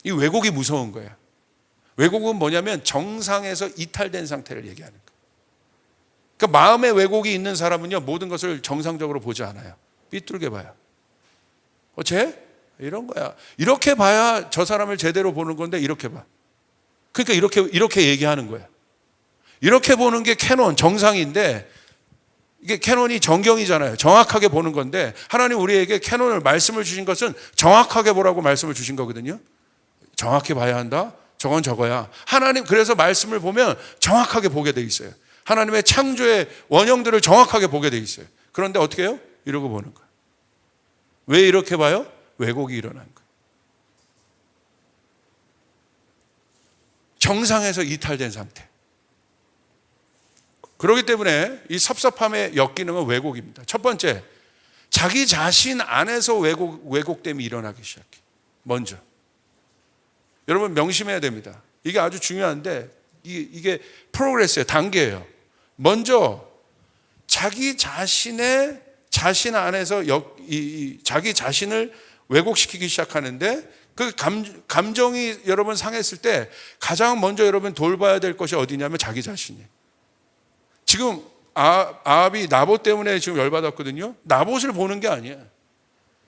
이 왜곡이 무서운 거예요. 왜곡은 뭐냐면 정상에서 이탈된 상태를 얘기하는 거예요. 그러니까 마음의 왜곡이 있는 사람은요. 모든 것을 정상적으로 보지 않아요. 삐뚤게 봐요. 쟤? 이런 거야. 이렇게 봐야 저 사람을 제대로 보는 건데 이렇게 봐. 그러니까 이렇게 얘기하는 거예요. 이렇게 보는 게 캐논, 정상인데 이게 캐논이 정경이잖아요. 정확하게 보는 건데 하나님 우리에게 캐논을 말씀을 주신 것은 정확하게 보라고 말씀을 주신 거거든요. 정확히 봐야 한다. 저건 저거야. 하나님 그래서 말씀을 보면 정확하게 보게 돼 있어요. 하나님의 창조의 원형들을 정확하게 보게 돼 있어요. 그런데 어떻게 해요? 이러고 보는 거예요. 왜 이렇게 봐요? 왜곡이 일어난 거예요. 정상에서 이탈된 상태. 그렇기 때문에 이 섭섭함의 역기능은 왜곡입니다. 첫 번째, 자기 자신 안에서 왜곡됨이 일어나기 시작해. 먼저. 여러분 명심해야 됩니다. 이게 아주 중요한데 이게 프로그레스예요. 단계예요. 먼저 자기 자신 안에서 자기 자신을 왜곡시키기 시작하는데 그 감정이 여러분 상했을 때 가장 먼저 여러분 돌봐야 될 것이 어디냐면 자기 자신이에요. 지금 아합이 나봇 때문에 지금 열받았거든요. 나봇을 보는 게 아니에요.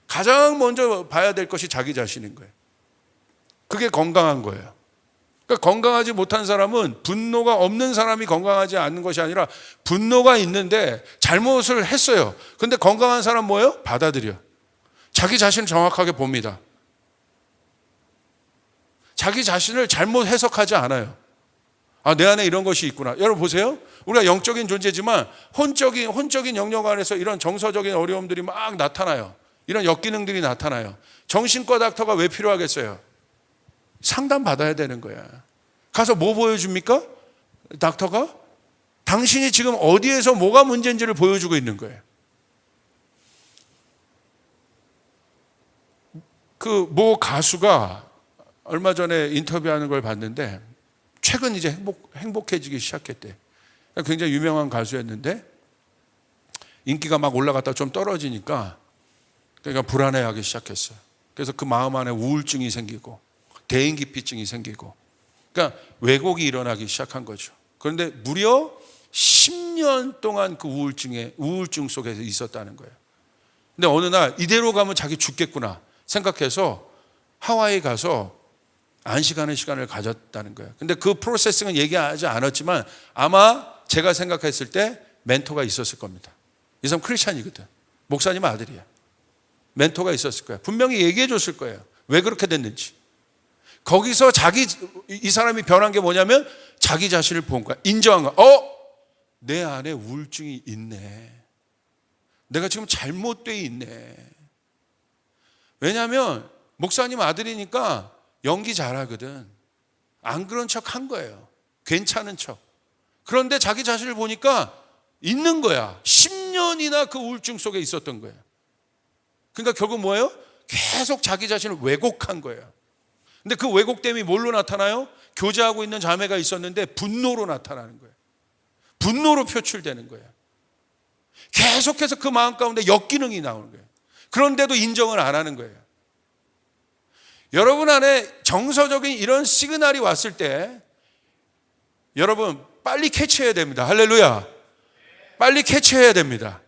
가장 먼저 봐야 될 것이 자기 자신인 거예요. 그게 건강한 거예요. 그러니까 건강하지 못한 사람은 분노가 없는 사람이 건강하지 않는 것이 아니라 분노가 있는데 잘못을 했어요. 근데 건강한 사람 뭐예요? 받아들여. 자기 자신을 정확하게 봅니다. 자기 자신을 잘못 해석하지 않아요. 내 안에 이런 것이 있구나. 여러분 보세요. 우리가 영적인 존재지만 혼적인 영역 안에서 이런 정서적인 어려움들이 막 나타나요. 이런 역기능들이 나타나요. 정신과 닥터가 왜 필요하겠어요? 상담 받아야 되는 거야. 가서 뭐 보여줍니까? 닥터가? 당신이 지금 어디에서 뭐가 문제인지를 보여주고 있는 거예요. 그 모 가수가 얼마 전에 인터뷰하는 걸 봤는데 최근 이제 행복해지기 시작했대. 굉장히 유명한 가수였는데 인기가 막 올라갔다 좀 떨어지니까 그러니까 불안해하기 시작했어요. 그래서 그 마음 안에 우울증이 생기고 대인기피증이 생기고 그러니까 왜곡이 일어나기 시작한 거죠. 그런데 무려 10년 동안 그 우울증 속에서 있었다는 거예요. 근데 어느 날 이대로 가면 자기 죽겠구나 생각해서 하와이 가서 안식하는 시간을 가졌다는 거예요. 근데 그 프로세싱은 얘기하지 않았지만 아마 제가 생각했을 때 멘토가 있었을 겁니다. 이 사람 크리스찬이거든. 목사님 아들이야. 멘토가 있었을 거예요. 분명히 얘기해 줬을 거예요. 왜 그렇게 됐는지. 거기서 이 사람이 변한 게 뭐냐면 자기 자신을 본 거야. 인정한 거야. 내 안에 우울증이 있네. 내가 지금 잘못돼 있네. 왜냐하면 목사님 아들이니까 연기 잘하거든. 안 그런 척 한 거예요. 괜찮은 척. 그런데 자기 자신을 보니까 있는 거야. 10년이나 그 우울증 속에 있었던 거예요. 그러니까 결국 뭐예요? 계속 자기 자신을 왜곡한 거예요. 근데 그 왜곡됨이 뭘로 나타나요? 교제하고 있는 자매가 있었는데 분노로 나타나는 거예요. 분노로 표출되는 거예요. 계속해서 그 마음 가운데 역기능이 나오는 거예요. 그런데도 인정을 안 하는 거예요. 여러분 안에 정서적인 이런 시그널이 왔을 때 여러분 빨리 캐치해야 됩니다. 할렐루야. 빨리 캐치해야 됩니다.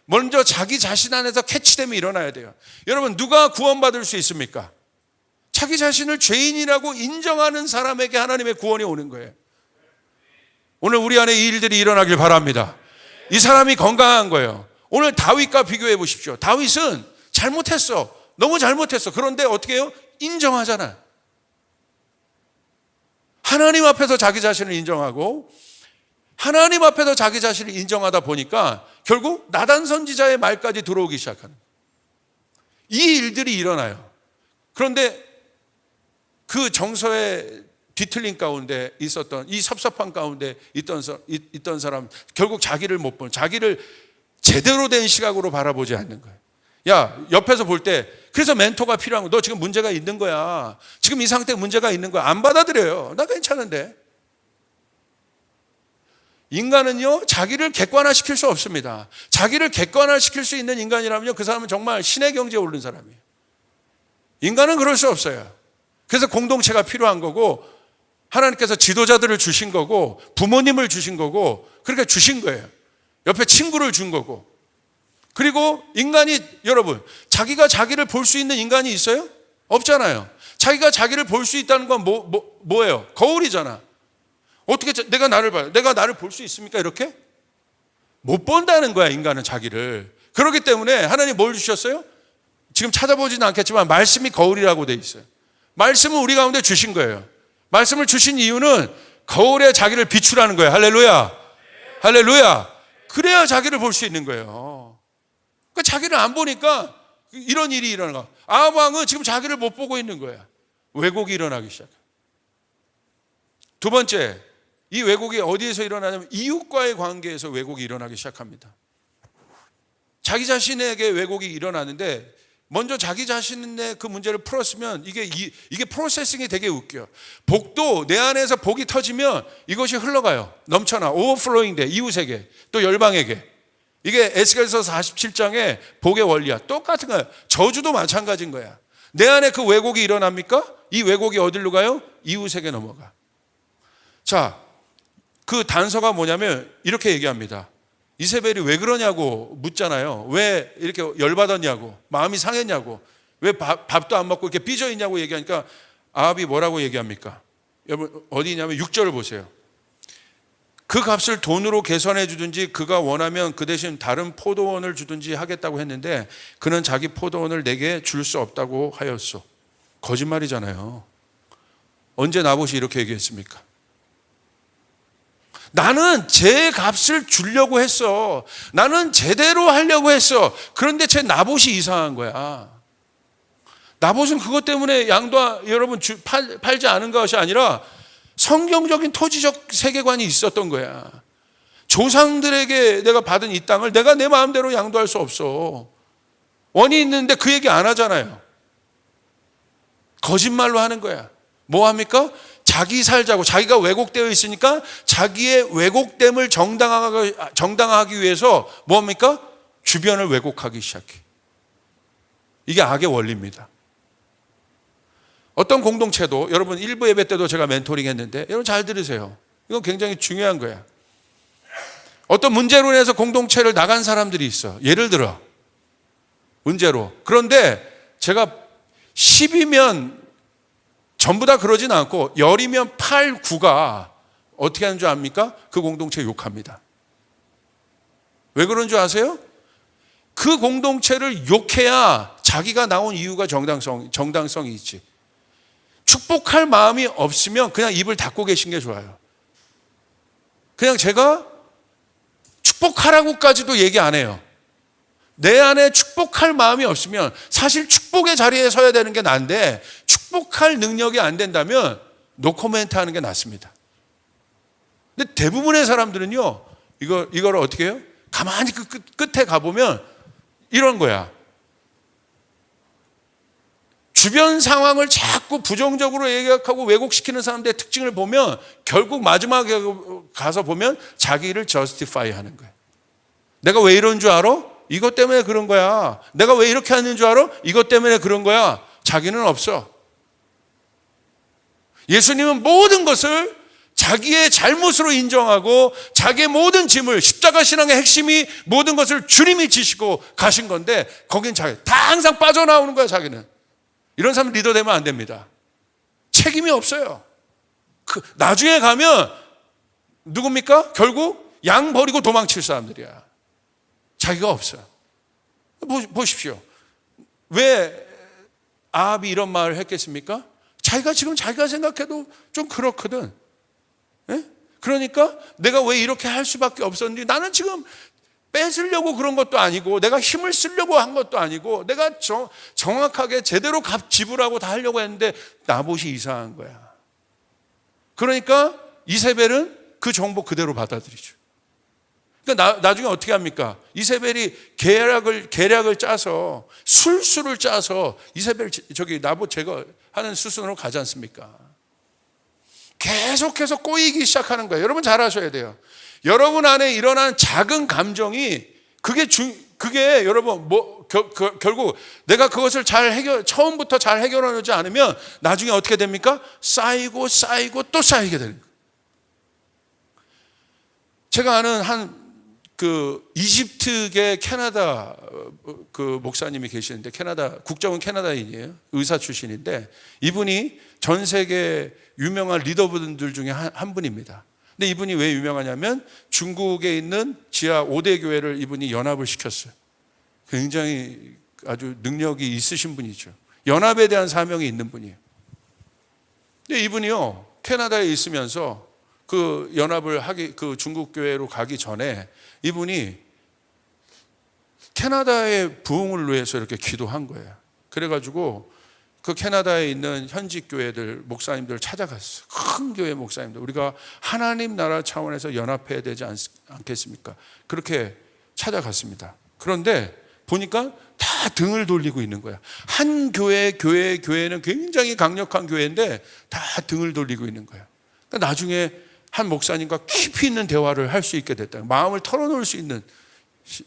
먼저 자기 자신 안에서 캐치됨이 일어나야 돼요. 여러분 누가 구원받을 수 있습니까? 자기 자신을 죄인이라고 인정하는 사람에게 하나님의 구원이 오는 거예요. 오늘 우리 안에 이 일들이 일어나길 바랍니다. 이 사람이 건강한 거예요. 오늘 다윗과 비교해 보십시오. 다윗은 잘못했어. 너무 잘못했어. 그런데 어떻게 해요? 인정하잖아. 하나님 앞에서 자기 자신을 인정하고 하나님 앞에서 자기 자신을 인정하다 보니까 결국 나단 선지자의 말까지 들어오기 시작하는 이 일들이 일어나요. 그런데 그 정서의 뒤틀림 가운데 있었던 이 섭섭한 가운데 있던 사람 결국 자기를 못 보는 자기를 제대로 된 시각으로 바라보지 않는 거예요. 야 옆에서 볼 때 그래서 멘토가 필요한 거야. 너 지금 문제가 있는 거야. 지금 이 상태에 문제가 있는 거야. 안 받아들여요. 나 괜찮은데. 인간은요 자기를 객관화시킬 수 없습니다. 자기를 객관화시킬 수 있는 인간이라면요 그 사람은 정말 신의 경지에 오른 사람이에요. 인간은 그럴 수 없어요. 그래서 공동체가 필요한 거고 하나님께서 지도자들을 주신 거고 부모님을 주신 거고 그렇게 주신 거예요. 옆에 친구를 준 거고. 그리고 인간이 여러분 자기가 자기를 볼 수 있는 인간이 있어요? 없잖아요. 자기가 자기를 볼 수 있다는 건 뭐예요? 거울이잖아. 어떻게 내가 나를 봐요? 내가 나를 볼 수 있습니까? 이렇게? 못 본다는 거야 인간은 자기를. 그렇기 때문에 하나님 뭘 주셨어요? 지금 찾아보지는 않겠지만 말씀이 거울이라고 돼 있어요. 말씀은 우리 가운데 주신 거예요. 말씀을 주신 이유는 거울에 자기를 비추라는 거예요. 할렐루야. 할렐루야. 그래야 자기를 볼 수 있는 거예요. 그러니까 자기를 안 보니까 이런 일이 일어나는 거야. 아합 왕은 지금 자기를 못 보고 있는 거야. 왜곡이 일어나기 시작해. 두 번째, 이 왜곡이 어디에서 일어나냐면 이웃과의 관계에서 왜곡이 일어나기 시작합니다. 자기 자신에게 왜곡이 일어나는데 먼저 자기 자신의 그 문제를 풀었으면 이게 프로세싱이 되게 웃겨요. 복도 내 안에서 복이 터지면 이것이 흘러가요. 넘쳐나 오버플로잉 돼. 이웃에게 또 열방에게. 이게 에스겔서 47장의 복의 원리야. 똑같은 거야. 저주도 마찬가지인 거야. 내 안에 그 왜곡이 일어납니까? 이 왜곡이 어디로 가요? 이웃에게 넘어가. 자, 그 단서가 뭐냐면 이렇게 얘기합니다. 이세벨이 왜 그러냐고 묻잖아요. 왜 이렇게 열받았냐고, 마음이 상했냐고, 왜 밥도 안 먹고 이렇게 삐져있냐고 얘기하니까 아합이 뭐라고 얘기합니까? 여러분 어디냐면 6절을 보세요. 그 값을 돈으로 계산해 주든지 그가 원하면 그 대신 다른 포도원을 주든지 하겠다고 했는데 그는 자기 포도원을 내게 줄 수 없다고 하였소. 거짓말이잖아요. 언제 나봇이 이렇게 얘기했습니까? 나는 제 값을 주려고 했어. 나는 제대로 하려고 했어. 그런데 제 나봇이 이상한 거야. 나봇은 그것 때문에 양도 여러분 팔지 않은 것이 아니라 성경적인 토지적 세계관이 있었던 거야. 조상들에게 내가 받은 이 땅을 내가 내 마음대로 양도할 수 없어. 원이 있는데 그 얘기 안 하잖아요. 거짓말로 하는 거야. 뭐 합니까? 자기 살자고, 자기가 왜곡되어 있으니까 자기의 왜곡됨을 정당화하기 위해서 뭐 합니까? 주변을 왜곡하기 시작해. 이게 악의 원리입니다. 어떤 공동체도, 여러분 일부 예배 때도 제가 멘토링 했는데 여러분 잘 들으세요. 이건 굉장히 중요한 거야. 어떤 문제로 인해서 공동체를 나간 사람들이 있어. 예를 들어 문제로. 그런데 제가 10이면 전부 다 그러진 않고 10이면 8, 9가 어떻게 하는 줄 압니까? 그 공동체 욕합니다. 왜 그런 줄 아세요? 그 공동체를 욕해야 자기가 나온 이유가 정당성이 있지. 축복할 마음이 없으면 그냥 입을 닫고 계신 게 좋아요. 그냥 제가 축복하라고까지도 얘기 안 해요. 내 안에 축복할 마음이 없으면 사실 축복의 자리에 서야 되는 게 난데 축복할 능력이 안 된다면 노코멘트 하는 게 낫습니다. 근데 대부분의 사람들은요, 이걸 어떻게 해요? 가만히 그 끝에 가보면 이런 거야. 주변 상황을 자꾸 부정적으로 얘기하고 왜곡시키는 사람들의 특징을 보면 결국 마지막에 가서 보면 자기를 justify 하는 거야. 내가 왜 이런 줄 알아? 이것 때문에 그런 거야. 내가 왜 이렇게 하는 줄 알아? 이것 때문에 그런 거야. 자기는 없어. 예수님은 모든 것을 자기의 잘못으로 인정하고 자기의 모든 짐을, 십자가 신앙의 핵심이 모든 것을 주님이 지시고 가신 건데 거긴 자기 다 항상 빠져나오는 거야. 자기는. 이런 사람 리더 되면 안 됩니다. 책임이 없어요. 나중에 가면 누굽니까? 결국 양 버리고 도망칠 사람들이야. 자기가 없어요. 보십시오. 왜 아합이 이런 말을 했겠습니까? 자기가 생각해도 좀 그렇거든. 예? 그러니까 내가 왜 이렇게 할 수밖에 없었는지, 나는 지금 뺏으려고 그런 것도 아니고 내가 힘을 쓰려고 한 것도 아니고 내가 정확하게 제대로 값 지불하고 다 하려고 했는데 나봇이 이상한 거야. 그러니까 이세벨은 그 정보 그대로 받아들이죠. 그러니까 나중에 어떻게 합니까? 이세벨이 계략을 짜서 술수를 짜서 이세벨 나봇 제거하는 수순으로 가지 않습니까? 계속해서 꼬이기 시작하는 거예요. 여러분 잘 아셔야 돼요. 여러분 안에 일어난 작은 감정이 그게 여러분 결국 내가 그것을 처음부터 잘 해결하지 않으면 나중에 어떻게 됩니까? 쌓이고 또 쌓이게 되는 거예요. 제가 아는 이집트계 캐나다 목사님이 계시는데, 국적은 캐나다인이에요. 의사 출신인데 이분이 전 세계 유명한 리더분들 중에 한 분입니다. 근데 이분이 왜 유명하냐면 중국에 있는 지하 5대 교회를 이분이 연합을 시켰어요. 굉장히 아주 능력이 있으신 분이죠. 연합에 대한 사명이 있는 분이에요. 근데 이분이요, 캐나다에 있으면서 그 연합을 그 중국 교회로 가기 전에 이분이 캐나다의 부흥을 위해서 이렇게 기도한 거예요. 그래가지고 그 캐나다에 있는 현지 교회들 목사님들 찾아갔어요. 큰 교회 목사님들, 우리가 하나님 나라 차원에서 연합해야 되지 않겠습니까? 그렇게 찾아갔습니다. 그런데 보니까 다 등을 돌리고 있는 거야. 한 교회는 굉장히 강력한 교회인데 다 등을 돌리고 있는 거야. 그러니까 나중에 한 목사님과 깊이 있는 대화를 할 수 있게 됐다. 마음을 털어놓을 수 있는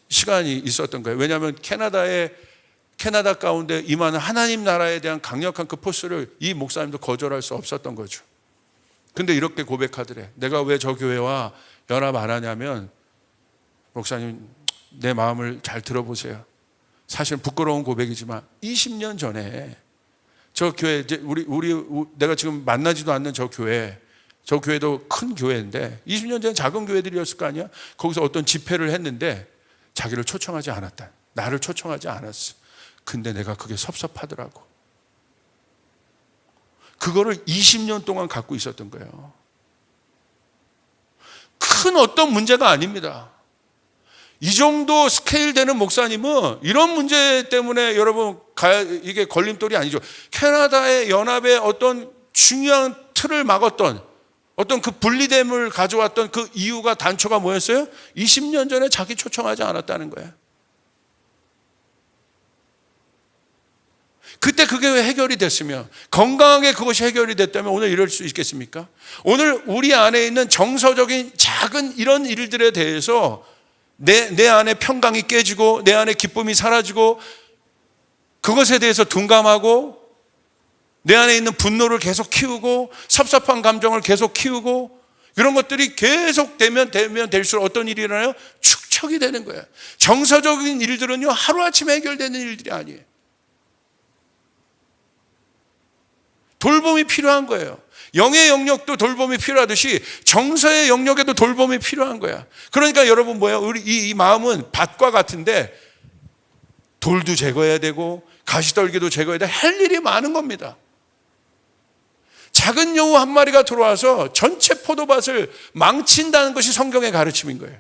시간이 있었던 거예요. 왜냐하면 캐나다 가운데 임하는 하나님 나라에 대한 강력한 그 포스를 이 목사님도 거절할 수 없었던 거죠. 근데 이렇게 고백하더래. 내가 왜 저 교회와 연합 안 하냐면, 목사님 내 마음을 잘 들어보세요. 사실 부끄러운 고백이지만 20년 전에 저 교회, 이제 내가 지금 만나지도 않는 저 교회도 큰 교회인데 20년 전에 작은 교회들이었을 거 아니야? 거기서 어떤 집회를 했는데 자기를 초청하지 않았다. 나를 초청하지 않았어. 근데 내가 그게 섭섭하더라고. 그거를 20년 동안 갖고 있었던 거예요. 큰 어떤 문제가 아닙니다. 이 정도 스케일 되는 목사님은 이런 문제 때문에 여러분 이게 걸림돌이 아니죠. 캐나다의 연합의 어떤 중요한 틀을 막았던 어떤 그 분리됨을 가져왔던 그 이유가 단초가 뭐였어요? 20년 전에 자기 초청하지 않았다는 거예요. 그때 그게 왜 해결이 됐으면, 건강하게 그것이 해결이 됐다면 오늘 이럴 수 있겠습니까? 오늘 우리 안에 있는 정서적인 작은 이런 일들에 대해서 내 안에 평강이 깨지고 내 안에 기쁨이 사라지고 그것에 대해서 둔감하고 내 안에 있는 분노를 계속 키우고 섭섭한 감정을 계속 키우고 그런 것들이 계속 되면 될수록 어떤 일이 일어나요? 축적이 되는 거예요. 정서적인 일들은요, 하루아침에 해결되는 일들이 아니에요. 돌봄이 필요한 거예요. 영의 영역도 돌봄이 필요하듯이 정서의 영역에도 돌봄이 필요한 거야. 그러니까 여러분 뭐예요? 우리 이 마음은 밭과 같은데 돌도 제거해야 되고 가시떨기도 제거해야 돼. 할 일이 많은 겁니다. 작은 여우 한 마리가 들어와서 전체 포도밭을 망친다는 것이 성경의 가르침인 거예요.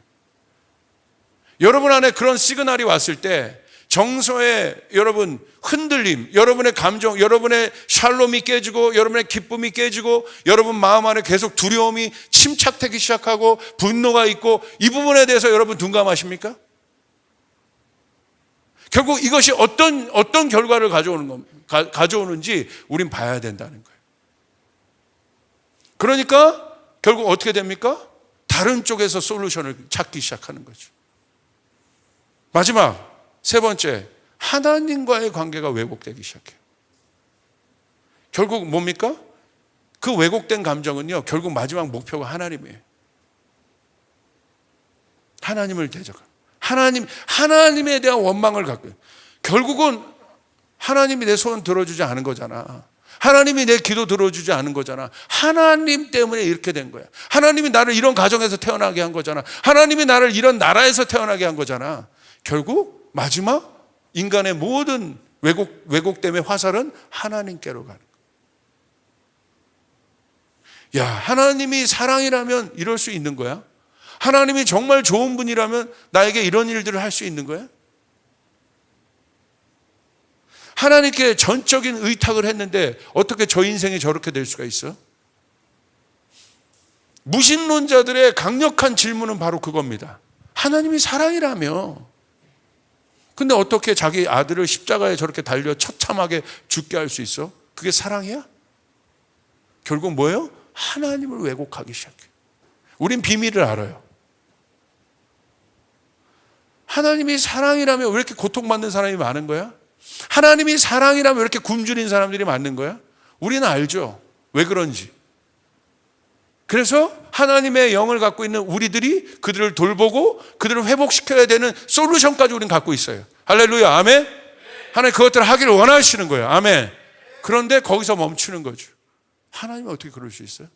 여러분 안에 그런 시그널이 왔을 때 정서의 여러분 흔들림, 여러분의 감정, 여러분의 샬롬이 깨지고 여러분의 기쁨이 깨지고 여러분 마음 안에 계속 두려움이 침착되기 시작하고 분노가 있고 이 부분에 대해서 여러분 둔감하십니까? 결국 이것이 어떤 결과를 가져오는지 우린 봐야 된다는 거예요. 그러니까 결국 어떻게 됩니까? 다른 쪽에서 솔루션을 찾기 시작하는 거죠. 마지막 세 번째, 하나님과의 관계가 왜곡되기 시작해요. 결국 뭡니까? 그 왜곡된 감정은요, 결국 마지막 목표가 하나님이에요. 하나님을 대적하는, 하나님에 대한 원망을 갖고, 결국은 하나님이 내 소원 들어주지 않은 거잖아. 하나님이 내 기도 들어주지 않은 거잖아. 하나님 때문에 이렇게 된 거야. 하나님이 나를 이런 가정에서 태어나게 한 거잖아. 하나님이 나를 이런 나라에서 태어나게 한 거잖아. 결국 마지막 인간의 모든 왜곡됨의 화살은 하나님께로 가는 거야. 야, 하나님이 사랑이라면 이럴 수 있는 거야? 하나님이 정말 좋은 분이라면 나에게 이런 일들을 할 수 있는 거야? 하나님께 전적인 의탁을 했는데 어떻게 저 인생이 저렇게 될 수가 있어? 무신론자들의 강력한 질문은 바로 그겁니다. 하나님이 사랑이라며 근데 어떻게 자기 아들을 십자가에 저렇게 달려 처참하게 죽게 할 수 있어? 그게 사랑이야? 결국 뭐예요? 하나님을 왜곡하기 시작해. 우린 비밀을 알아요. 하나님이 사랑이라면 왜 이렇게 고통받는 사람이 많은 거야? 하나님이 사랑이라면 왜 이렇게 굶주린 사람들이 많은 거야? 우리는 알죠. 왜 그런지. 그래서 하나님의 영을 갖고 있는 우리들이 그들을 돌보고 그들을 회복시켜야 되는 솔루션까지 우리는 갖고 있어요. 할렐루야, 아멘. 하나님 그것들을 하기를 원하시는 거예요. 아멘. 그런데 거기서 멈추는 거죠. 하나님이 어떻게 그럴 수 있어요?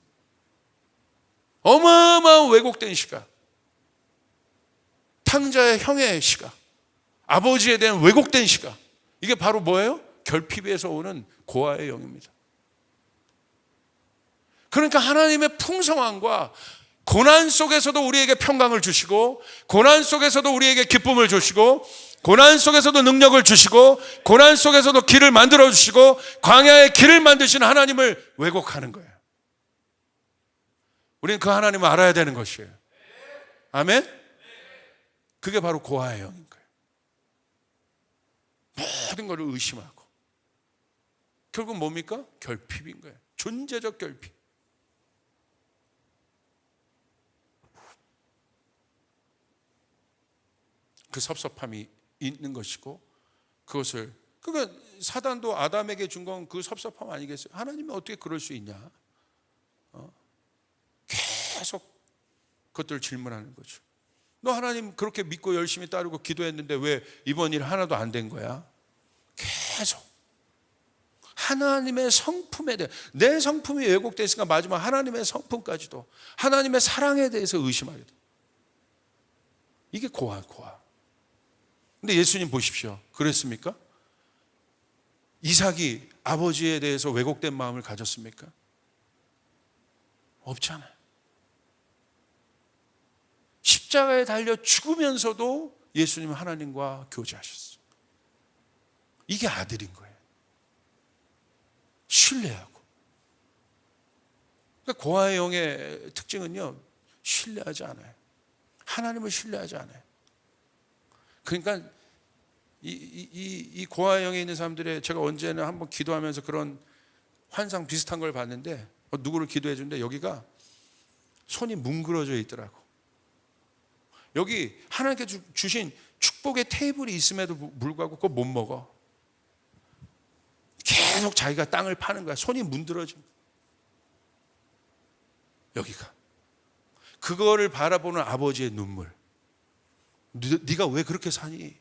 어마어마한 왜곡된 시각, 탕자의 형의 시각, 아버지에 대한 왜곡된 시각, 이게 바로 뭐예요? 결핍에서 오는 고아의 영입니다. 그러니까 하나님의 풍성함과 고난 속에서도 우리에게 평강을 주시고, 고난 속에서도 우리에게 기쁨을 주시고, 고난 속에서도 능력을 주시고, 고난 속에서도 길을 만들어 주시고, 광야의 길을 만드시는 하나님을 왜곡하는 거예요. 우리는 그 하나님을 알아야 되는 것이에요. 아멘? 그게 바로 고아의 영인 거예요. 모든 것을 의심하고 결국 뭡니까? 결핍인 거예요. 존재적 결핍. 그 섭섭함이 있는 것이고 그것을 그러니까 사단도 아담에게 준 건 그 섭섭함 아니겠어요? 하나님이 어떻게 그럴 수 있냐? 계속 그것들을 질문하는 거죠. 너 하나님 그렇게 믿고 열심히 따르고 기도했는데 왜 이번 일 하나도 안 된 거야? 계속 하나님의 성품에 대해 내 성품이 왜곡됐으니까 마지막 하나님의 성품까지도 하나님의 사랑에 대해서 의심하게 돼. 이게 고아. 근데 예수님 보십시오. 그랬습니까? 이삭이 아버지에 대해서 왜곡된 마음을 가졌습니까? 없잖아요. 십자가에 달려 죽으면서도 예수님은 하나님과 교제하셨어요. 이게 아들인 거예요. 신뢰하고. 그러니까 고아의 영의 특징은요, 신뢰하지 않아요. 하나님을 신뢰하지 않아요. 그러니까 이 고아의 영에 있는 사람들의 제가 언제나 한번 기도하면서 그런 환상 비슷한 걸 봤는데 누구를 기도해 주는데 여기가 손이 뭉그러져 있더라고. 여기 하나님께 주신 축복의 테이블이 있음에도 불구하고 그거 못 먹어. 계속 자기가 땅을 파는 거야. 손이 문드러진 거야. 여기가. 그거를 바라보는 아버지의 눈물. 네가 왜 그렇게 사니?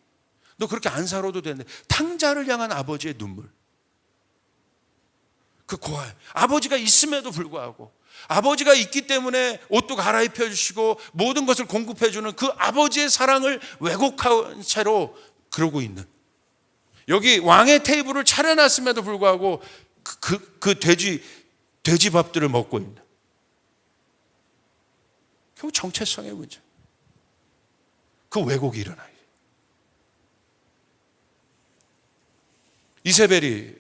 너 그렇게 안 살아도 되는데. 탕자를 향한 아버지의 눈물. 그 고아요. 아버지가 있음에도 불구하고, 아버지가 있기 때문에 옷도 갈아입혀 주시고 모든 것을 공급해 주는 그 아버지의 사랑을 왜곡한 채로 그러고 있는, 여기 왕의 테이블을 차려놨음에도 불구하고 그 돼지 밥들을 먹고 있는, 결국 정체성의 문제. 그 왜곡이 일어나요. 이세벨이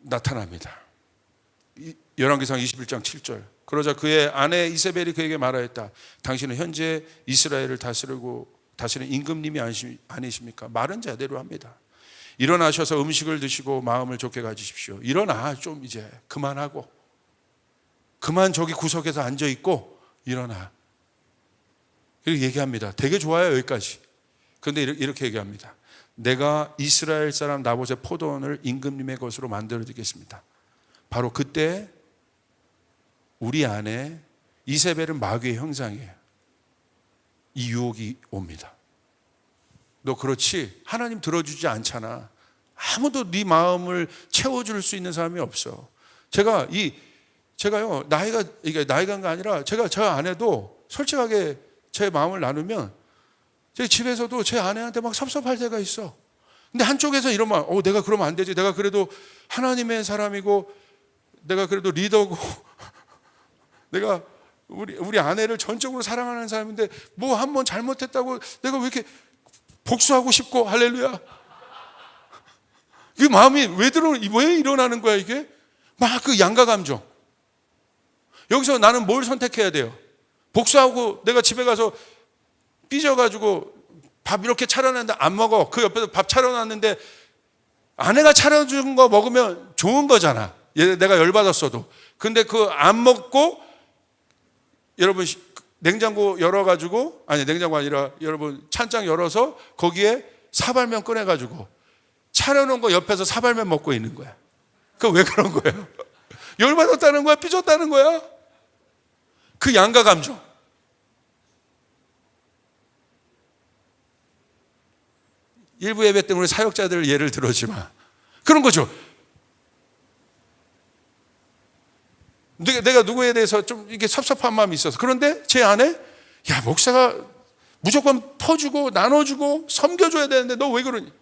나타납니다. 열왕기상 21장 7절. 그러자 그의 아내 이세벨이 그에게 말하였다. 당신은 현재 이스라엘을 다스리고 다스리는 임금님이 아니십니까? 말은 제대로 합니다. 일어나셔서 음식을 드시고 마음을 좋게 가지십시오. 일어나, 좀 이제 그만하고, 그만 저기 구석에서 앉아있고 일어나. 이렇게 얘기합니다. 되게 좋아요, 여기까지. 그런데 이렇게 얘기합니다. 내가 이스라엘 사람 나봇의 포도원을 임금님의 것으로 만들어 드리겠습니다. 바로 그때 우리 안에 이세벨은 마귀의 형상이에요. 이 유혹이 옵니다. 너 그렇지? 하나님 들어주지 않잖아. 아무도 네 마음을 채워줄 수 있는 사람이 없어. 제가요, 이게 나이가 아니라 제가 저 아내도 솔직하게 제 마음을 나누면 제 집에서도 제 아내한테 막 섭섭할 때가 있어. 근데 한쪽에서 이러면 내가 그러면 안 되지. 내가 그래도 하나님의 사람이고 내가 그래도 리더고 내가 우리 아내를 전적으로 사랑하는 사람인데 뭐 한 번 잘못했다고 내가 왜 이렇게 복수하고 싶고, 할렐루야. 그 마음이 왜 일어나는 거야 이게? 막 그 양가 감정. 여기서 나는 뭘 선택해야 돼요? 복수하고 내가 집에 가서 삐져가지고 밥 이렇게 차려놨는데 안 먹어. 그 옆에서 밥 차려놨는데 아내가 차려준 거 먹으면 좋은 거잖아. 내가 열받았어도. 근데 그 안 먹고, 여러분 냉장고 열어가지고, 아니 냉장고 아니라 여러분 찬장 열어서 거기에 사발면 꺼내가지고 차려놓은 거 옆에서 사발면 먹고 있는 거야. 그 왜 그런 거예요? 열받았다는 거야? 삐졌다는 거야? 그 양가 감정. 일부 예배 때문에 사역자들 예를 들었지 마. 그런 거죠. 내가 누구에 대해서 좀 이게 섭섭한 마음이 있어서. 그런데 제 안에, 야, 목사가 무조건 퍼주고 나눠주고 섬겨줘야 되는데 너 왜 그러니?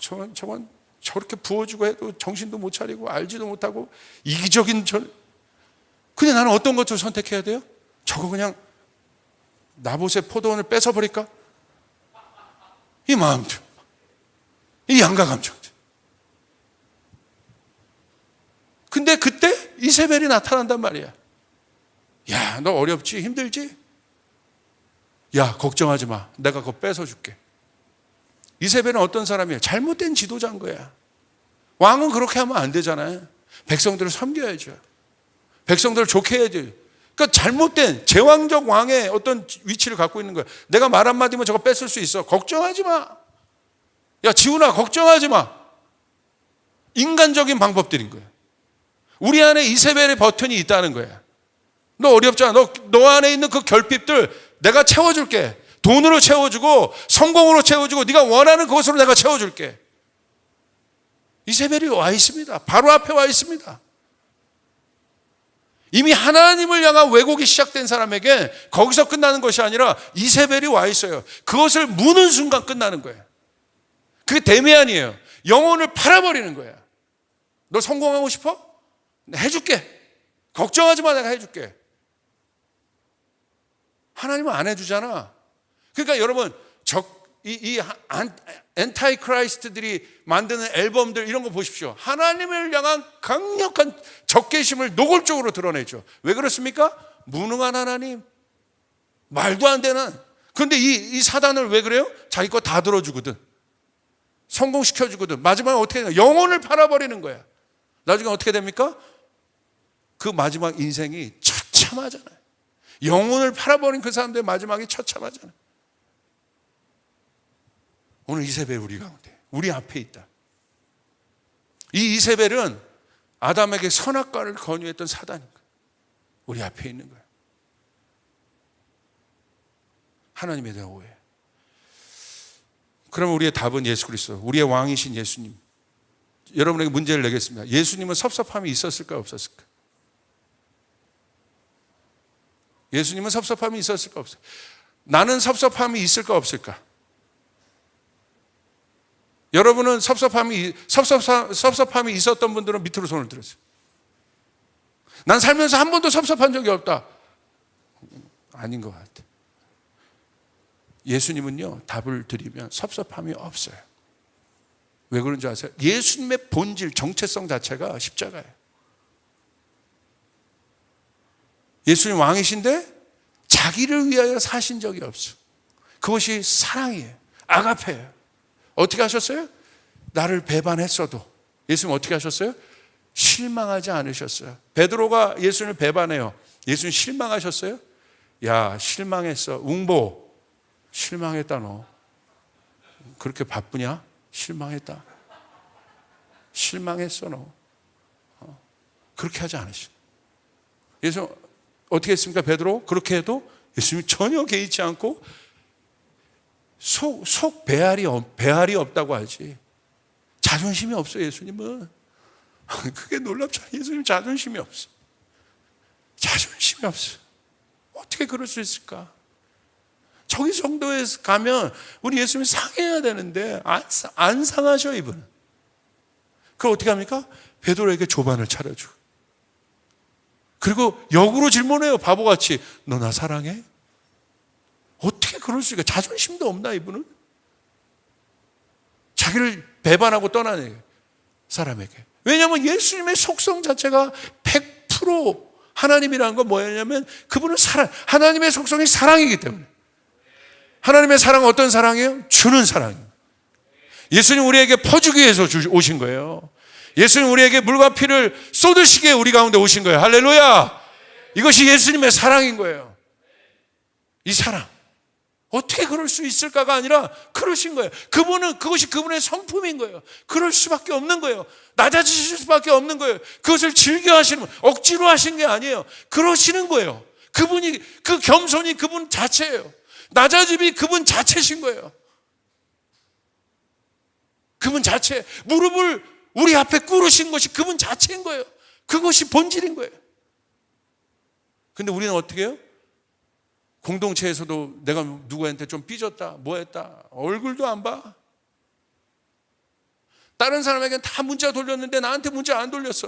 저건 저렇게 부어주고 해도 정신도 못 차리고 알지도 못하고 이기적인 근데 나는 어떤 것을 선택해야 돼요? 저거 그냥 나봇의 포도원을 뺏어버릴까? 이 마음들, 이 양가 감정들. 근데 그때 이세벨이 나타난단 말이야. 야, 너 어렵지? 힘들지? 야, 걱정하지 마. 내가 그거 뺏어줄게. 이세벨은 어떤 사람이에요? 잘못된 지도자인 거야. 왕은 그렇게 하면 안 되잖아요. 백성들을 섬겨야죠. 백성들을 좋게 해야죠. 그러니까 잘못된 제왕적 왕의 어떤 위치를 갖고 있는 거야. 내가 말 한마디면 저거 뺏을 수 있어. 걱정하지 마. 야, 지훈아, 걱정하지 마. 인간적인 방법들인 거야. 우리 안에 이세벨의 버튼이 있다는 거야. 너 어렵잖아. 너 안에 있는 그 결핍들 내가 채워줄게. 돈으로 채워주고 성공으로 채워주고 네가 원하는 그것으로 내가 채워줄게. 이세벨이 와 있습니다. 바로 앞에 와 있습니다. 이미 하나님을 향한 왜곡이 시작된 사람에게 거기서 끝나는 것이 아니라 이세벨이 와 있어요. 그것을 무는 순간 끝나는 거예요. 그게 데미안이에요. 영혼을 팔아버리는 거야. 너 성공하고 싶어? 내가 해줄게. 걱정하지 마, 내가 해줄게. 하나님은 안 해주잖아. 그러니까 여러분, 이 엔타이 크라이스트들이 만드는 앨범들 이런 거 보십시오. 하나님을 향한 강력한 적개심을 노골적으로 드러내죠. 왜 그렇습니까? 무능한 하나님, 말도 안 되는. 그런데 이 사단을 왜 그래요? 자기 거 다 들어주거든. 성공시켜주거든. 마지막에 어떻게 되냐? 영혼을 팔아버리는 거야. 나중에 어떻게 됩니까? 그 마지막 인생이 처참하잖아요. 영혼을 팔아버린 그 사람들의 마지막이 처참하잖아요. 오늘 이세벨 우리 가운데, 우리 앞에 있다. 이 이세벨은 아담에게 선악과를 권유했던 사단인 거예요. 우리 앞에 있는 거예요. 하나님에 대한 오해. 그러면 우리의 답은 예수 그리스도, 우리의 왕이신 예수님. 여러분에게 문제를 내겠습니다. 예수님은 섭섭함이 있었을까 없었을까? 예수님은 섭섭함이 있었을까 없을까? 나는 섭섭함이 있을까 없을까? 여러분은 섭섭함이 있었던 분들은 밑으로 손을 들으세요. 난 살면서 한 번도 섭섭한 적이 없다. 아닌 것 같아. 예수님은요, 답을 드리면 섭섭함이 없어요. 왜 그런지 아세요? 예수님의 본질, 정체성 자체가 십자가예요. 예수님 왕이신데 자기를 위하여 사신 적이 없어. 그것이 사랑이에요. 아가페예요. 어떻게 하셨어요? 나를 배반했어도 예수님 어떻게 하셨어요? 실망하지 않으셨어요. 베드로가 예수님을 배반해요. 예수님 실망하셨어요? 야, 실망했어. 웅보, 실망했다. 너 그렇게 바쁘냐? 실망했다. 실망했어. 너 그렇게 하지 않으시죠. 예수님 어떻게 했습니까? 베드로 그렇게 해도 예수님이 전혀 개의치 않고 속 배알이 없다고 하지. 자존심이 없어요. 예수님은. 그게 놀랍잖아요. 예수님 자존심이 없어. 자존심이 없어. 어떻게 그럴 수 있을까? 저기 정도에 가면 우리 예수님이 상해야 되는데 안 상하셔. 이분은. 그걸 어떻게 합니까? 베드로에게 조반을 차려주고, 그리고 역으로 질문해요. 바보같이. 너 나 사랑해? 어떻게 그럴 수 있을까? 자존심도 없나 이분은? 자기를 배반하고 떠나는 사람에게. 왜냐하면 예수님의 속성 자체가 100% 하나님이라는 건 뭐냐면 그분은 하나님의 속성이 사랑이기 때문에. 하나님의 사랑은 어떤 사랑이에요? 주는 사랑이에요. 예수님 우리에게 퍼주기 위해서 오신 거예요. 예수님 우리에게 물과 피를 쏟으시기에 우리 가운데 오신 거예요. 할렐루야. 이것이 예수님의 사랑인 거예요. 이 사랑. 어떻게 그럴 수 있을까가 아니라 그러신 거예요. 그것이 그분의 성품인 거예요. 그럴 수밖에 없는 거예요. 낮아지실 수밖에 없는 거예요. 그것을 즐겨 하시는 분, 억지로 하신 게 아니에요. 그러시는 거예요. 그분이, 그 겸손이 그분 자체예요. 낮아짐이 그분 자체신 거예요. 그분 자체. 무릎을 우리 앞에 꿇으신 것이 그분 자체인 거예요. 그것이 본질인 거예요. 근데 우리는 어떻게 해요? 공동체에서도 내가 누구한테 좀 삐졌다, 뭐 했다, 얼굴도 안 봐. 다른 사람에게는 다 문자 돌렸는데 나한테 문자 안 돌렸어.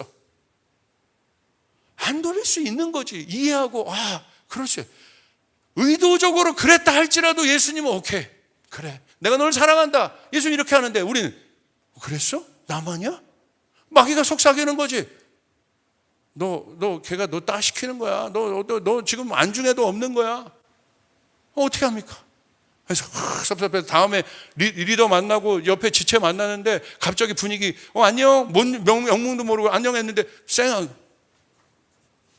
안 돌릴 수 있는 거지. 이해하고, 그렇지. 의도적으로 그랬다 할지라도 예수님은 오케이. 그래. 내가 널 사랑한다. 예수님 이렇게 하는데 우리는 그랬어? 나만이야? 마귀가 속삭이는 거지. 걔가 너 따시키는 거야. 너 지금 안중에도 없는 거야. 어떻게 합니까? 그래서 섭섭해서 다음에 리더 만나고 옆에 지체 만나는데 갑자기 분위기 안녕, 영문도 모르고 안녕했는데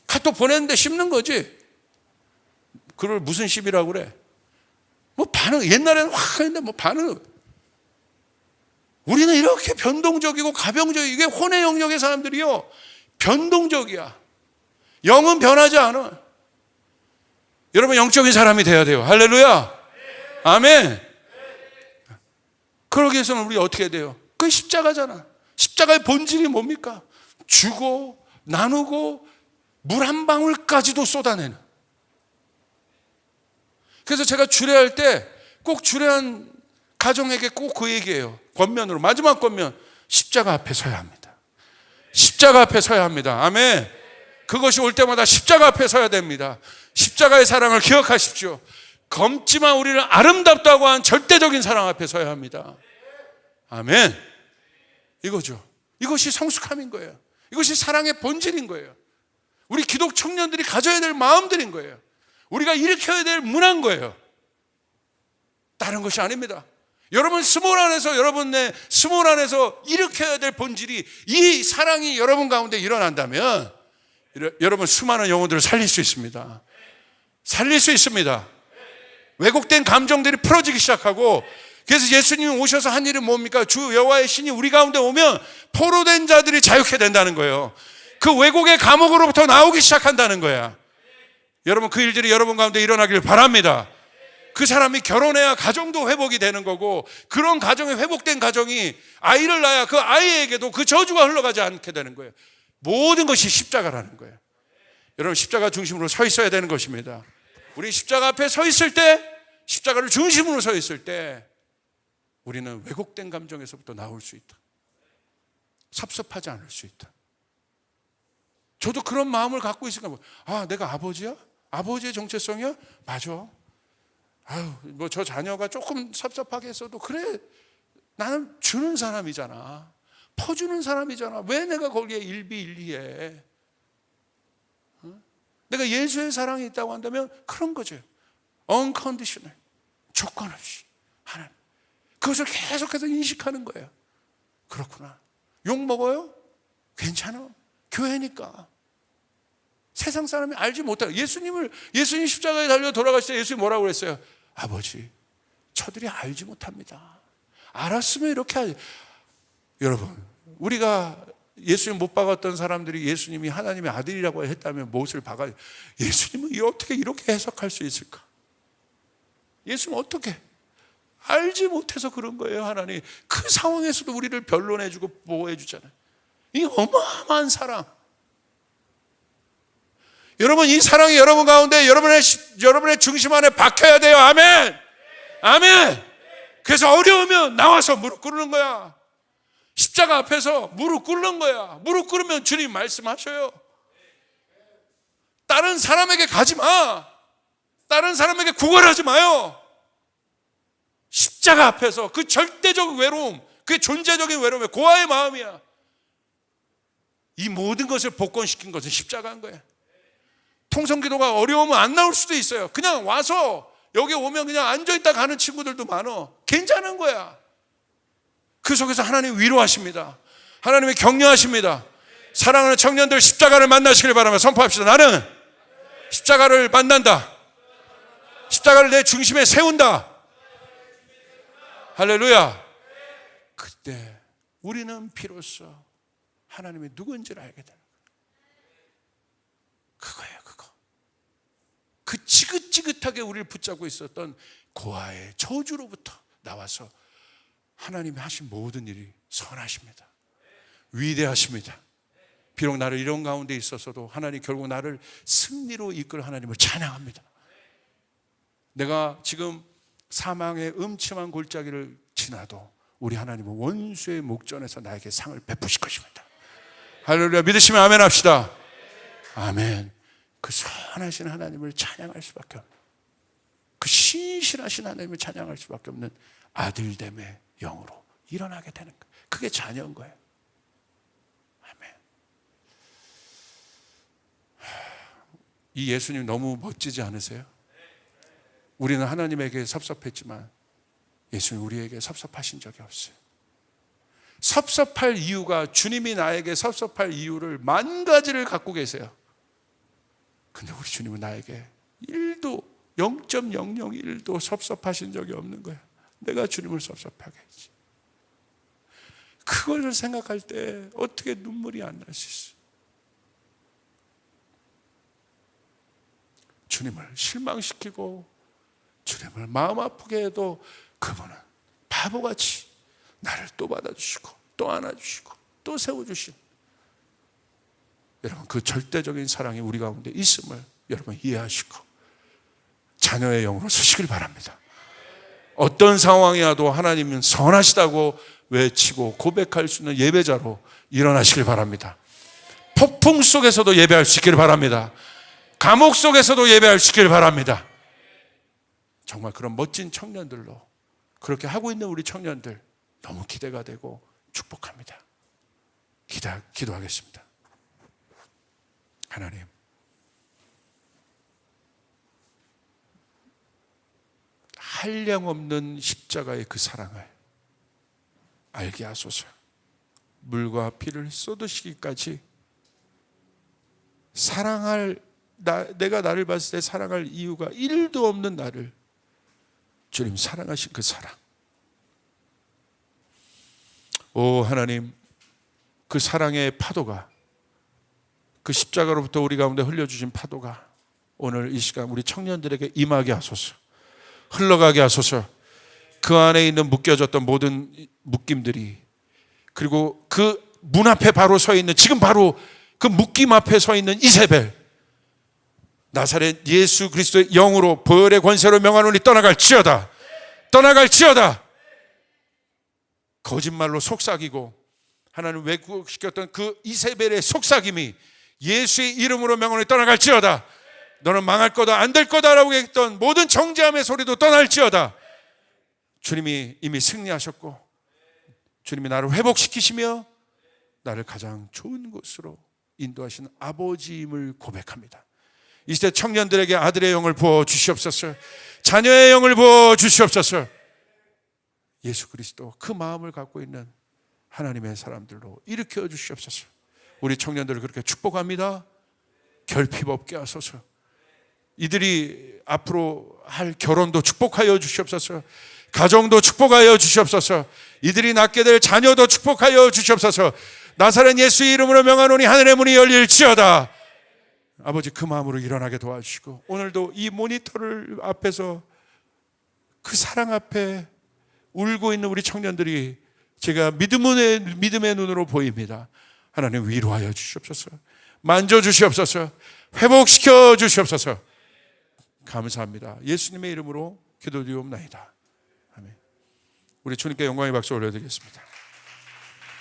카톡 보냈는데 씹는 거지. 그걸 무슨 씹이라고 그래? 뭐 반응, 옛날에는 확 했는데 뭐 반응. 우리는 이렇게 변동적이고 가병적이고, 이게 혼의 영역의 사람들이요, 변동적이야. 영은 변하지 않아. 여러분 영적인 사람이 돼야 돼요. 할렐루야. 아멘. 그러기 위해서는 우리 어떻게 돼요? 그게 십자가잖아. 십자가의 본질이 뭡니까? 주고 나누고 물 한 방울까지도 쏟아내는. 그래서 제가 주례할 때 꼭 주례한 가정에게 꼭 그 얘기예요. 권면으로, 마지막 권면, 십자가 앞에 서야 합니다. 십자가 앞에 서야 합니다. 아멘. 그것이 올 때마다 십자가 앞에 서야 됩니다. 십자가의 사랑을 기억하십시오. 검지만 우리를 아름답다고 한 절대적인 사랑 앞에 서야 합니다. 아멘. 이거죠. 이것이 성숙함인 거예요. 이것이 사랑의 본질인 거예요. 우리 기독 청년들이 가져야 될 마음들인 거예요. 우리가 일으켜야 될 문화인 거예요. 다른 것이 아닙니다. 여러분 스몰 안에서 일으켜야 될 본질이, 이 사랑이 여러분 가운데 일어난다면 여러분 수많은 영혼들을 살릴 수 있습니다. 살릴 수 있습니다. 왜곡된 감정들이 풀어지기 시작하고, 그래서 예수님이 오셔서 한 일은 뭡니까? 주 여호와의 신이 우리 가운데 오면 포로된 자들이 자유케 된다는 거예요. 그 왜곡의 감옥으로부터 나오기 시작한다는 거야. 여러분, 그 일들이 여러분 가운데 일어나길 바랍니다. 그 사람이 결혼해야 가정도 회복이 되는 거고, 그런 가정이 회복된 가정이 아이를 낳아야 그 아이에게도 그 저주가 흘러가지 않게 되는 거예요. 모든 것이 십자가라는 거예요. 여러분, 십자가 중심으로 서 있어야 되는 것입니다. 우리 십자가 앞에 서 있을 때, 십자가를 중심으로 서 있을 때 우리는 왜곡된 감정에서부터 나올 수 있다. 섭섭하지 않을 수 있다. 저도 그런 마음을 갖고 있으니까, 내가 아버지야? 아버지의 정체성이야? 맞아. 뭐 저 자녀가 조금 섭섭하게 했어도 그래, 나는 주는 사람이잖아. 퍼주는 사람이잖아. 왜 내가 거기에 일비일리해? 내가 예수의 사랑이 있다고 한다면 그런 거죠. unconditional, 조건 없이 하나님. 그것을 계속해서 인식하는 거예요. 그렇구나. 욕 먹어요? 괜찮아. 교회니까. 세상 사람이 알지 못해요. 예수님 십자가에 달려 돌아가실 때 예수님이 뭐라고 그랬어요? 아버지, 저들이 알지 못합니다. 알았으면 이렇게 하지. 여러분, 우리가 예수님 못 박았던 사람들이 예수님이 하나님의 아들이라고 했다면 못을 박아. 예수님은 어떻게 이렇게 해석할 수 있을까? 예수님 어떻게? 알지 못해서 그런 거예요. 하나님 그 상황에서도 우리를 변론해주고 보호해주잖아요. 이 어마어마한 사랑. 여러분, 이 사랑이 여러분 가운데 여러분의 중심 안에 박혀야 돼요. 아멘. 아멘. 그래서 어려우면 나와서 무릎 꿇는 거야. 십자가 앞에서 무릎 꿇는 거야. 무릎 꿇으면 주님 말씀하셔요. 다른 사람에게 가지 마. 다른 사람에게 구걸하지 마요. 십자가 앞에서 그 절대적 외로움, 그 존재적인 외로움에 고아의 마음이야. 이 모든 것을 복권시킨 것은 십자가인 거야. 통성기도가 어려우면 안 나올 수도 있어요. 그냥 와서 여기 오면 그냥 앉아있다 가는 친구들도 많어. 괜찮은 거야. 그 속에서 하나님 위로하십니다. 하나님이 격려하십니다. 사랑하는 청년들, 십자가를 만나시길 바라며 선포합시다. 나는 십자가를 만난다. 십자가를 내 중심에 세운다. 할렐루야. 그때 우리는 비로소 하나님이 누군지를 알게 되는 거예요. 그거예요, 그거. 그 지긋지긋하게 우리를 붙잡고 있었던 고아의 저주로부터 나와서 하나님이 하신 모든 일이 선하십니다. 위대하십니다. 비록 나를 이런 가운데 있었어도 하나님 결국 나를 승리로 이끌 하나님을 찬양합니다. 내가 지금 사망의 음침한 골짜기를 지나도 우리 하나님은 원수의 목전에서 나에게 상을 베푸실 것입니다. 할렐루야. 믿으시면 아멘 합시다. 아멘. 그 선하신 하나님을 찬양할 수밖에 없는, 그 신실하신 하나님을 찬양할 수밖에 없는 아들됨의 영으로 일어나게 되는 거예요. 그게 자녀인 거예요. 아멘. 이 예수님 너무 멋지지 않으세요? 우리는 하나님에게 섭섭했지만 예수님 우리에게 섭섭하신 적이 없어요. 섭섭할 이유가, 주님이 나에게 섭섭할 이유를 만 가지를 갖고 계세요. 근데 우리 주님은 나에게 1도 0.001도 섭섭하신 적이 없는 거야. 내가 주님을 섭섭하게 했지. 그걸 생각할 때 어떻게 눈물이 안 날 수 있어? 주님을 실망시키고 주님을 마음 아프게 해도 그분은 바보같이 나를 또 받아주시고 또 안아주시고 또 세워주시고, 여러분 그 절대적인 사랑이 우리 가운데 있음을 여러분 이해하시고 자녀의 영으로 서시길 바랍니다. 어떤 상황이라도 하나님은 선하시다고 외치고 고백할 수 있는 예배자로 일어나시길 바랍니다. 폭풍 속에서도 예배할 수 있기를 바랍니다. 감옥 속에서도 예배할 수 있기를 바랍니다. 정말 그런 멋진 청년들로, 그렇게 하고 있는 우리 청년들 너무 기대가 되고 축복합니다. 기도하겠습니다. 하나님, 한량없는 십자가의 그 사랑을 알게 하소서. 물과 피를 쏟으시기까지 내가 나를 봤을 때 사랑할 이유가 1도 없는 나를 주님 사랑하신 그 사랑, 오 하나님, 그 사랑의 파도가, 그 십자가로부터 우리 가운데 흘려주신 파도가 오늘 이 시간 우리 청년들에게 임하게 하소서. 흘러가게 하소서. 그 안에 있는 묶여졌던 모든 묶임들이, 그리고 그 문 앞에 바로 서 있는, 지금 바로 그 묶임 앞에 서 있는 이세벨, 나사렛 예수 그리스도의 영으로 보혈의 권세로 명하노니 떠나갈지어다. 떠나갈지어다. 거짓말로 속삭이고 하나님 왜곡시켰던 그 이세벨의 속삭임이 예수의 이름으로 명하노니 떠나갈지어다. 너는 망할 거다, 안 될 거다라고 했던 모든 정죄함의 소리도 떠날지어다. 주님이 이미 승리하셨고 주님이 나를 회복시키시며 나를 가장 좋은 곳으로 인도하시는 아버지임을 고백합니다. 이 시대 청년들에게 아들의 영을 부어 주시옵소서. 자녀의 영을 부어 주시옵소서. 예수 그리스도 그 마음을 갖고 있는 하나님의 사람들로 일으켜 주시옵소서. 우리 청년들을 그렇게 축복합니다. 결핍 없게 하소서. 이들이 앞으로 할 결혼도 축복하여 주시옵소서. 가정도 축복하여 주시옵소서. 이들이 낳게 될 자녀도 축복하여 주시옵소서. 나사렛 예수의 이름으로 명하노니 하늘의 문이 열릴지어다. 아버지, 그 마음으로 일어나게 도와주시고, 오늘도 이 모니터를 앞에서 그 사랑 앞에 울고 있는 우리 청년들이 제가 믿음의 눈으로 보입니다. 하나님 위로하여 주시옵소서. 만져주시옵소서. 회복시켜 주시옵소서. 감사합니다. 예수님의 이름으로 기도드리옵나이다. 아멘. 우리 주님께 영광의 박수 올려드리겠습니다.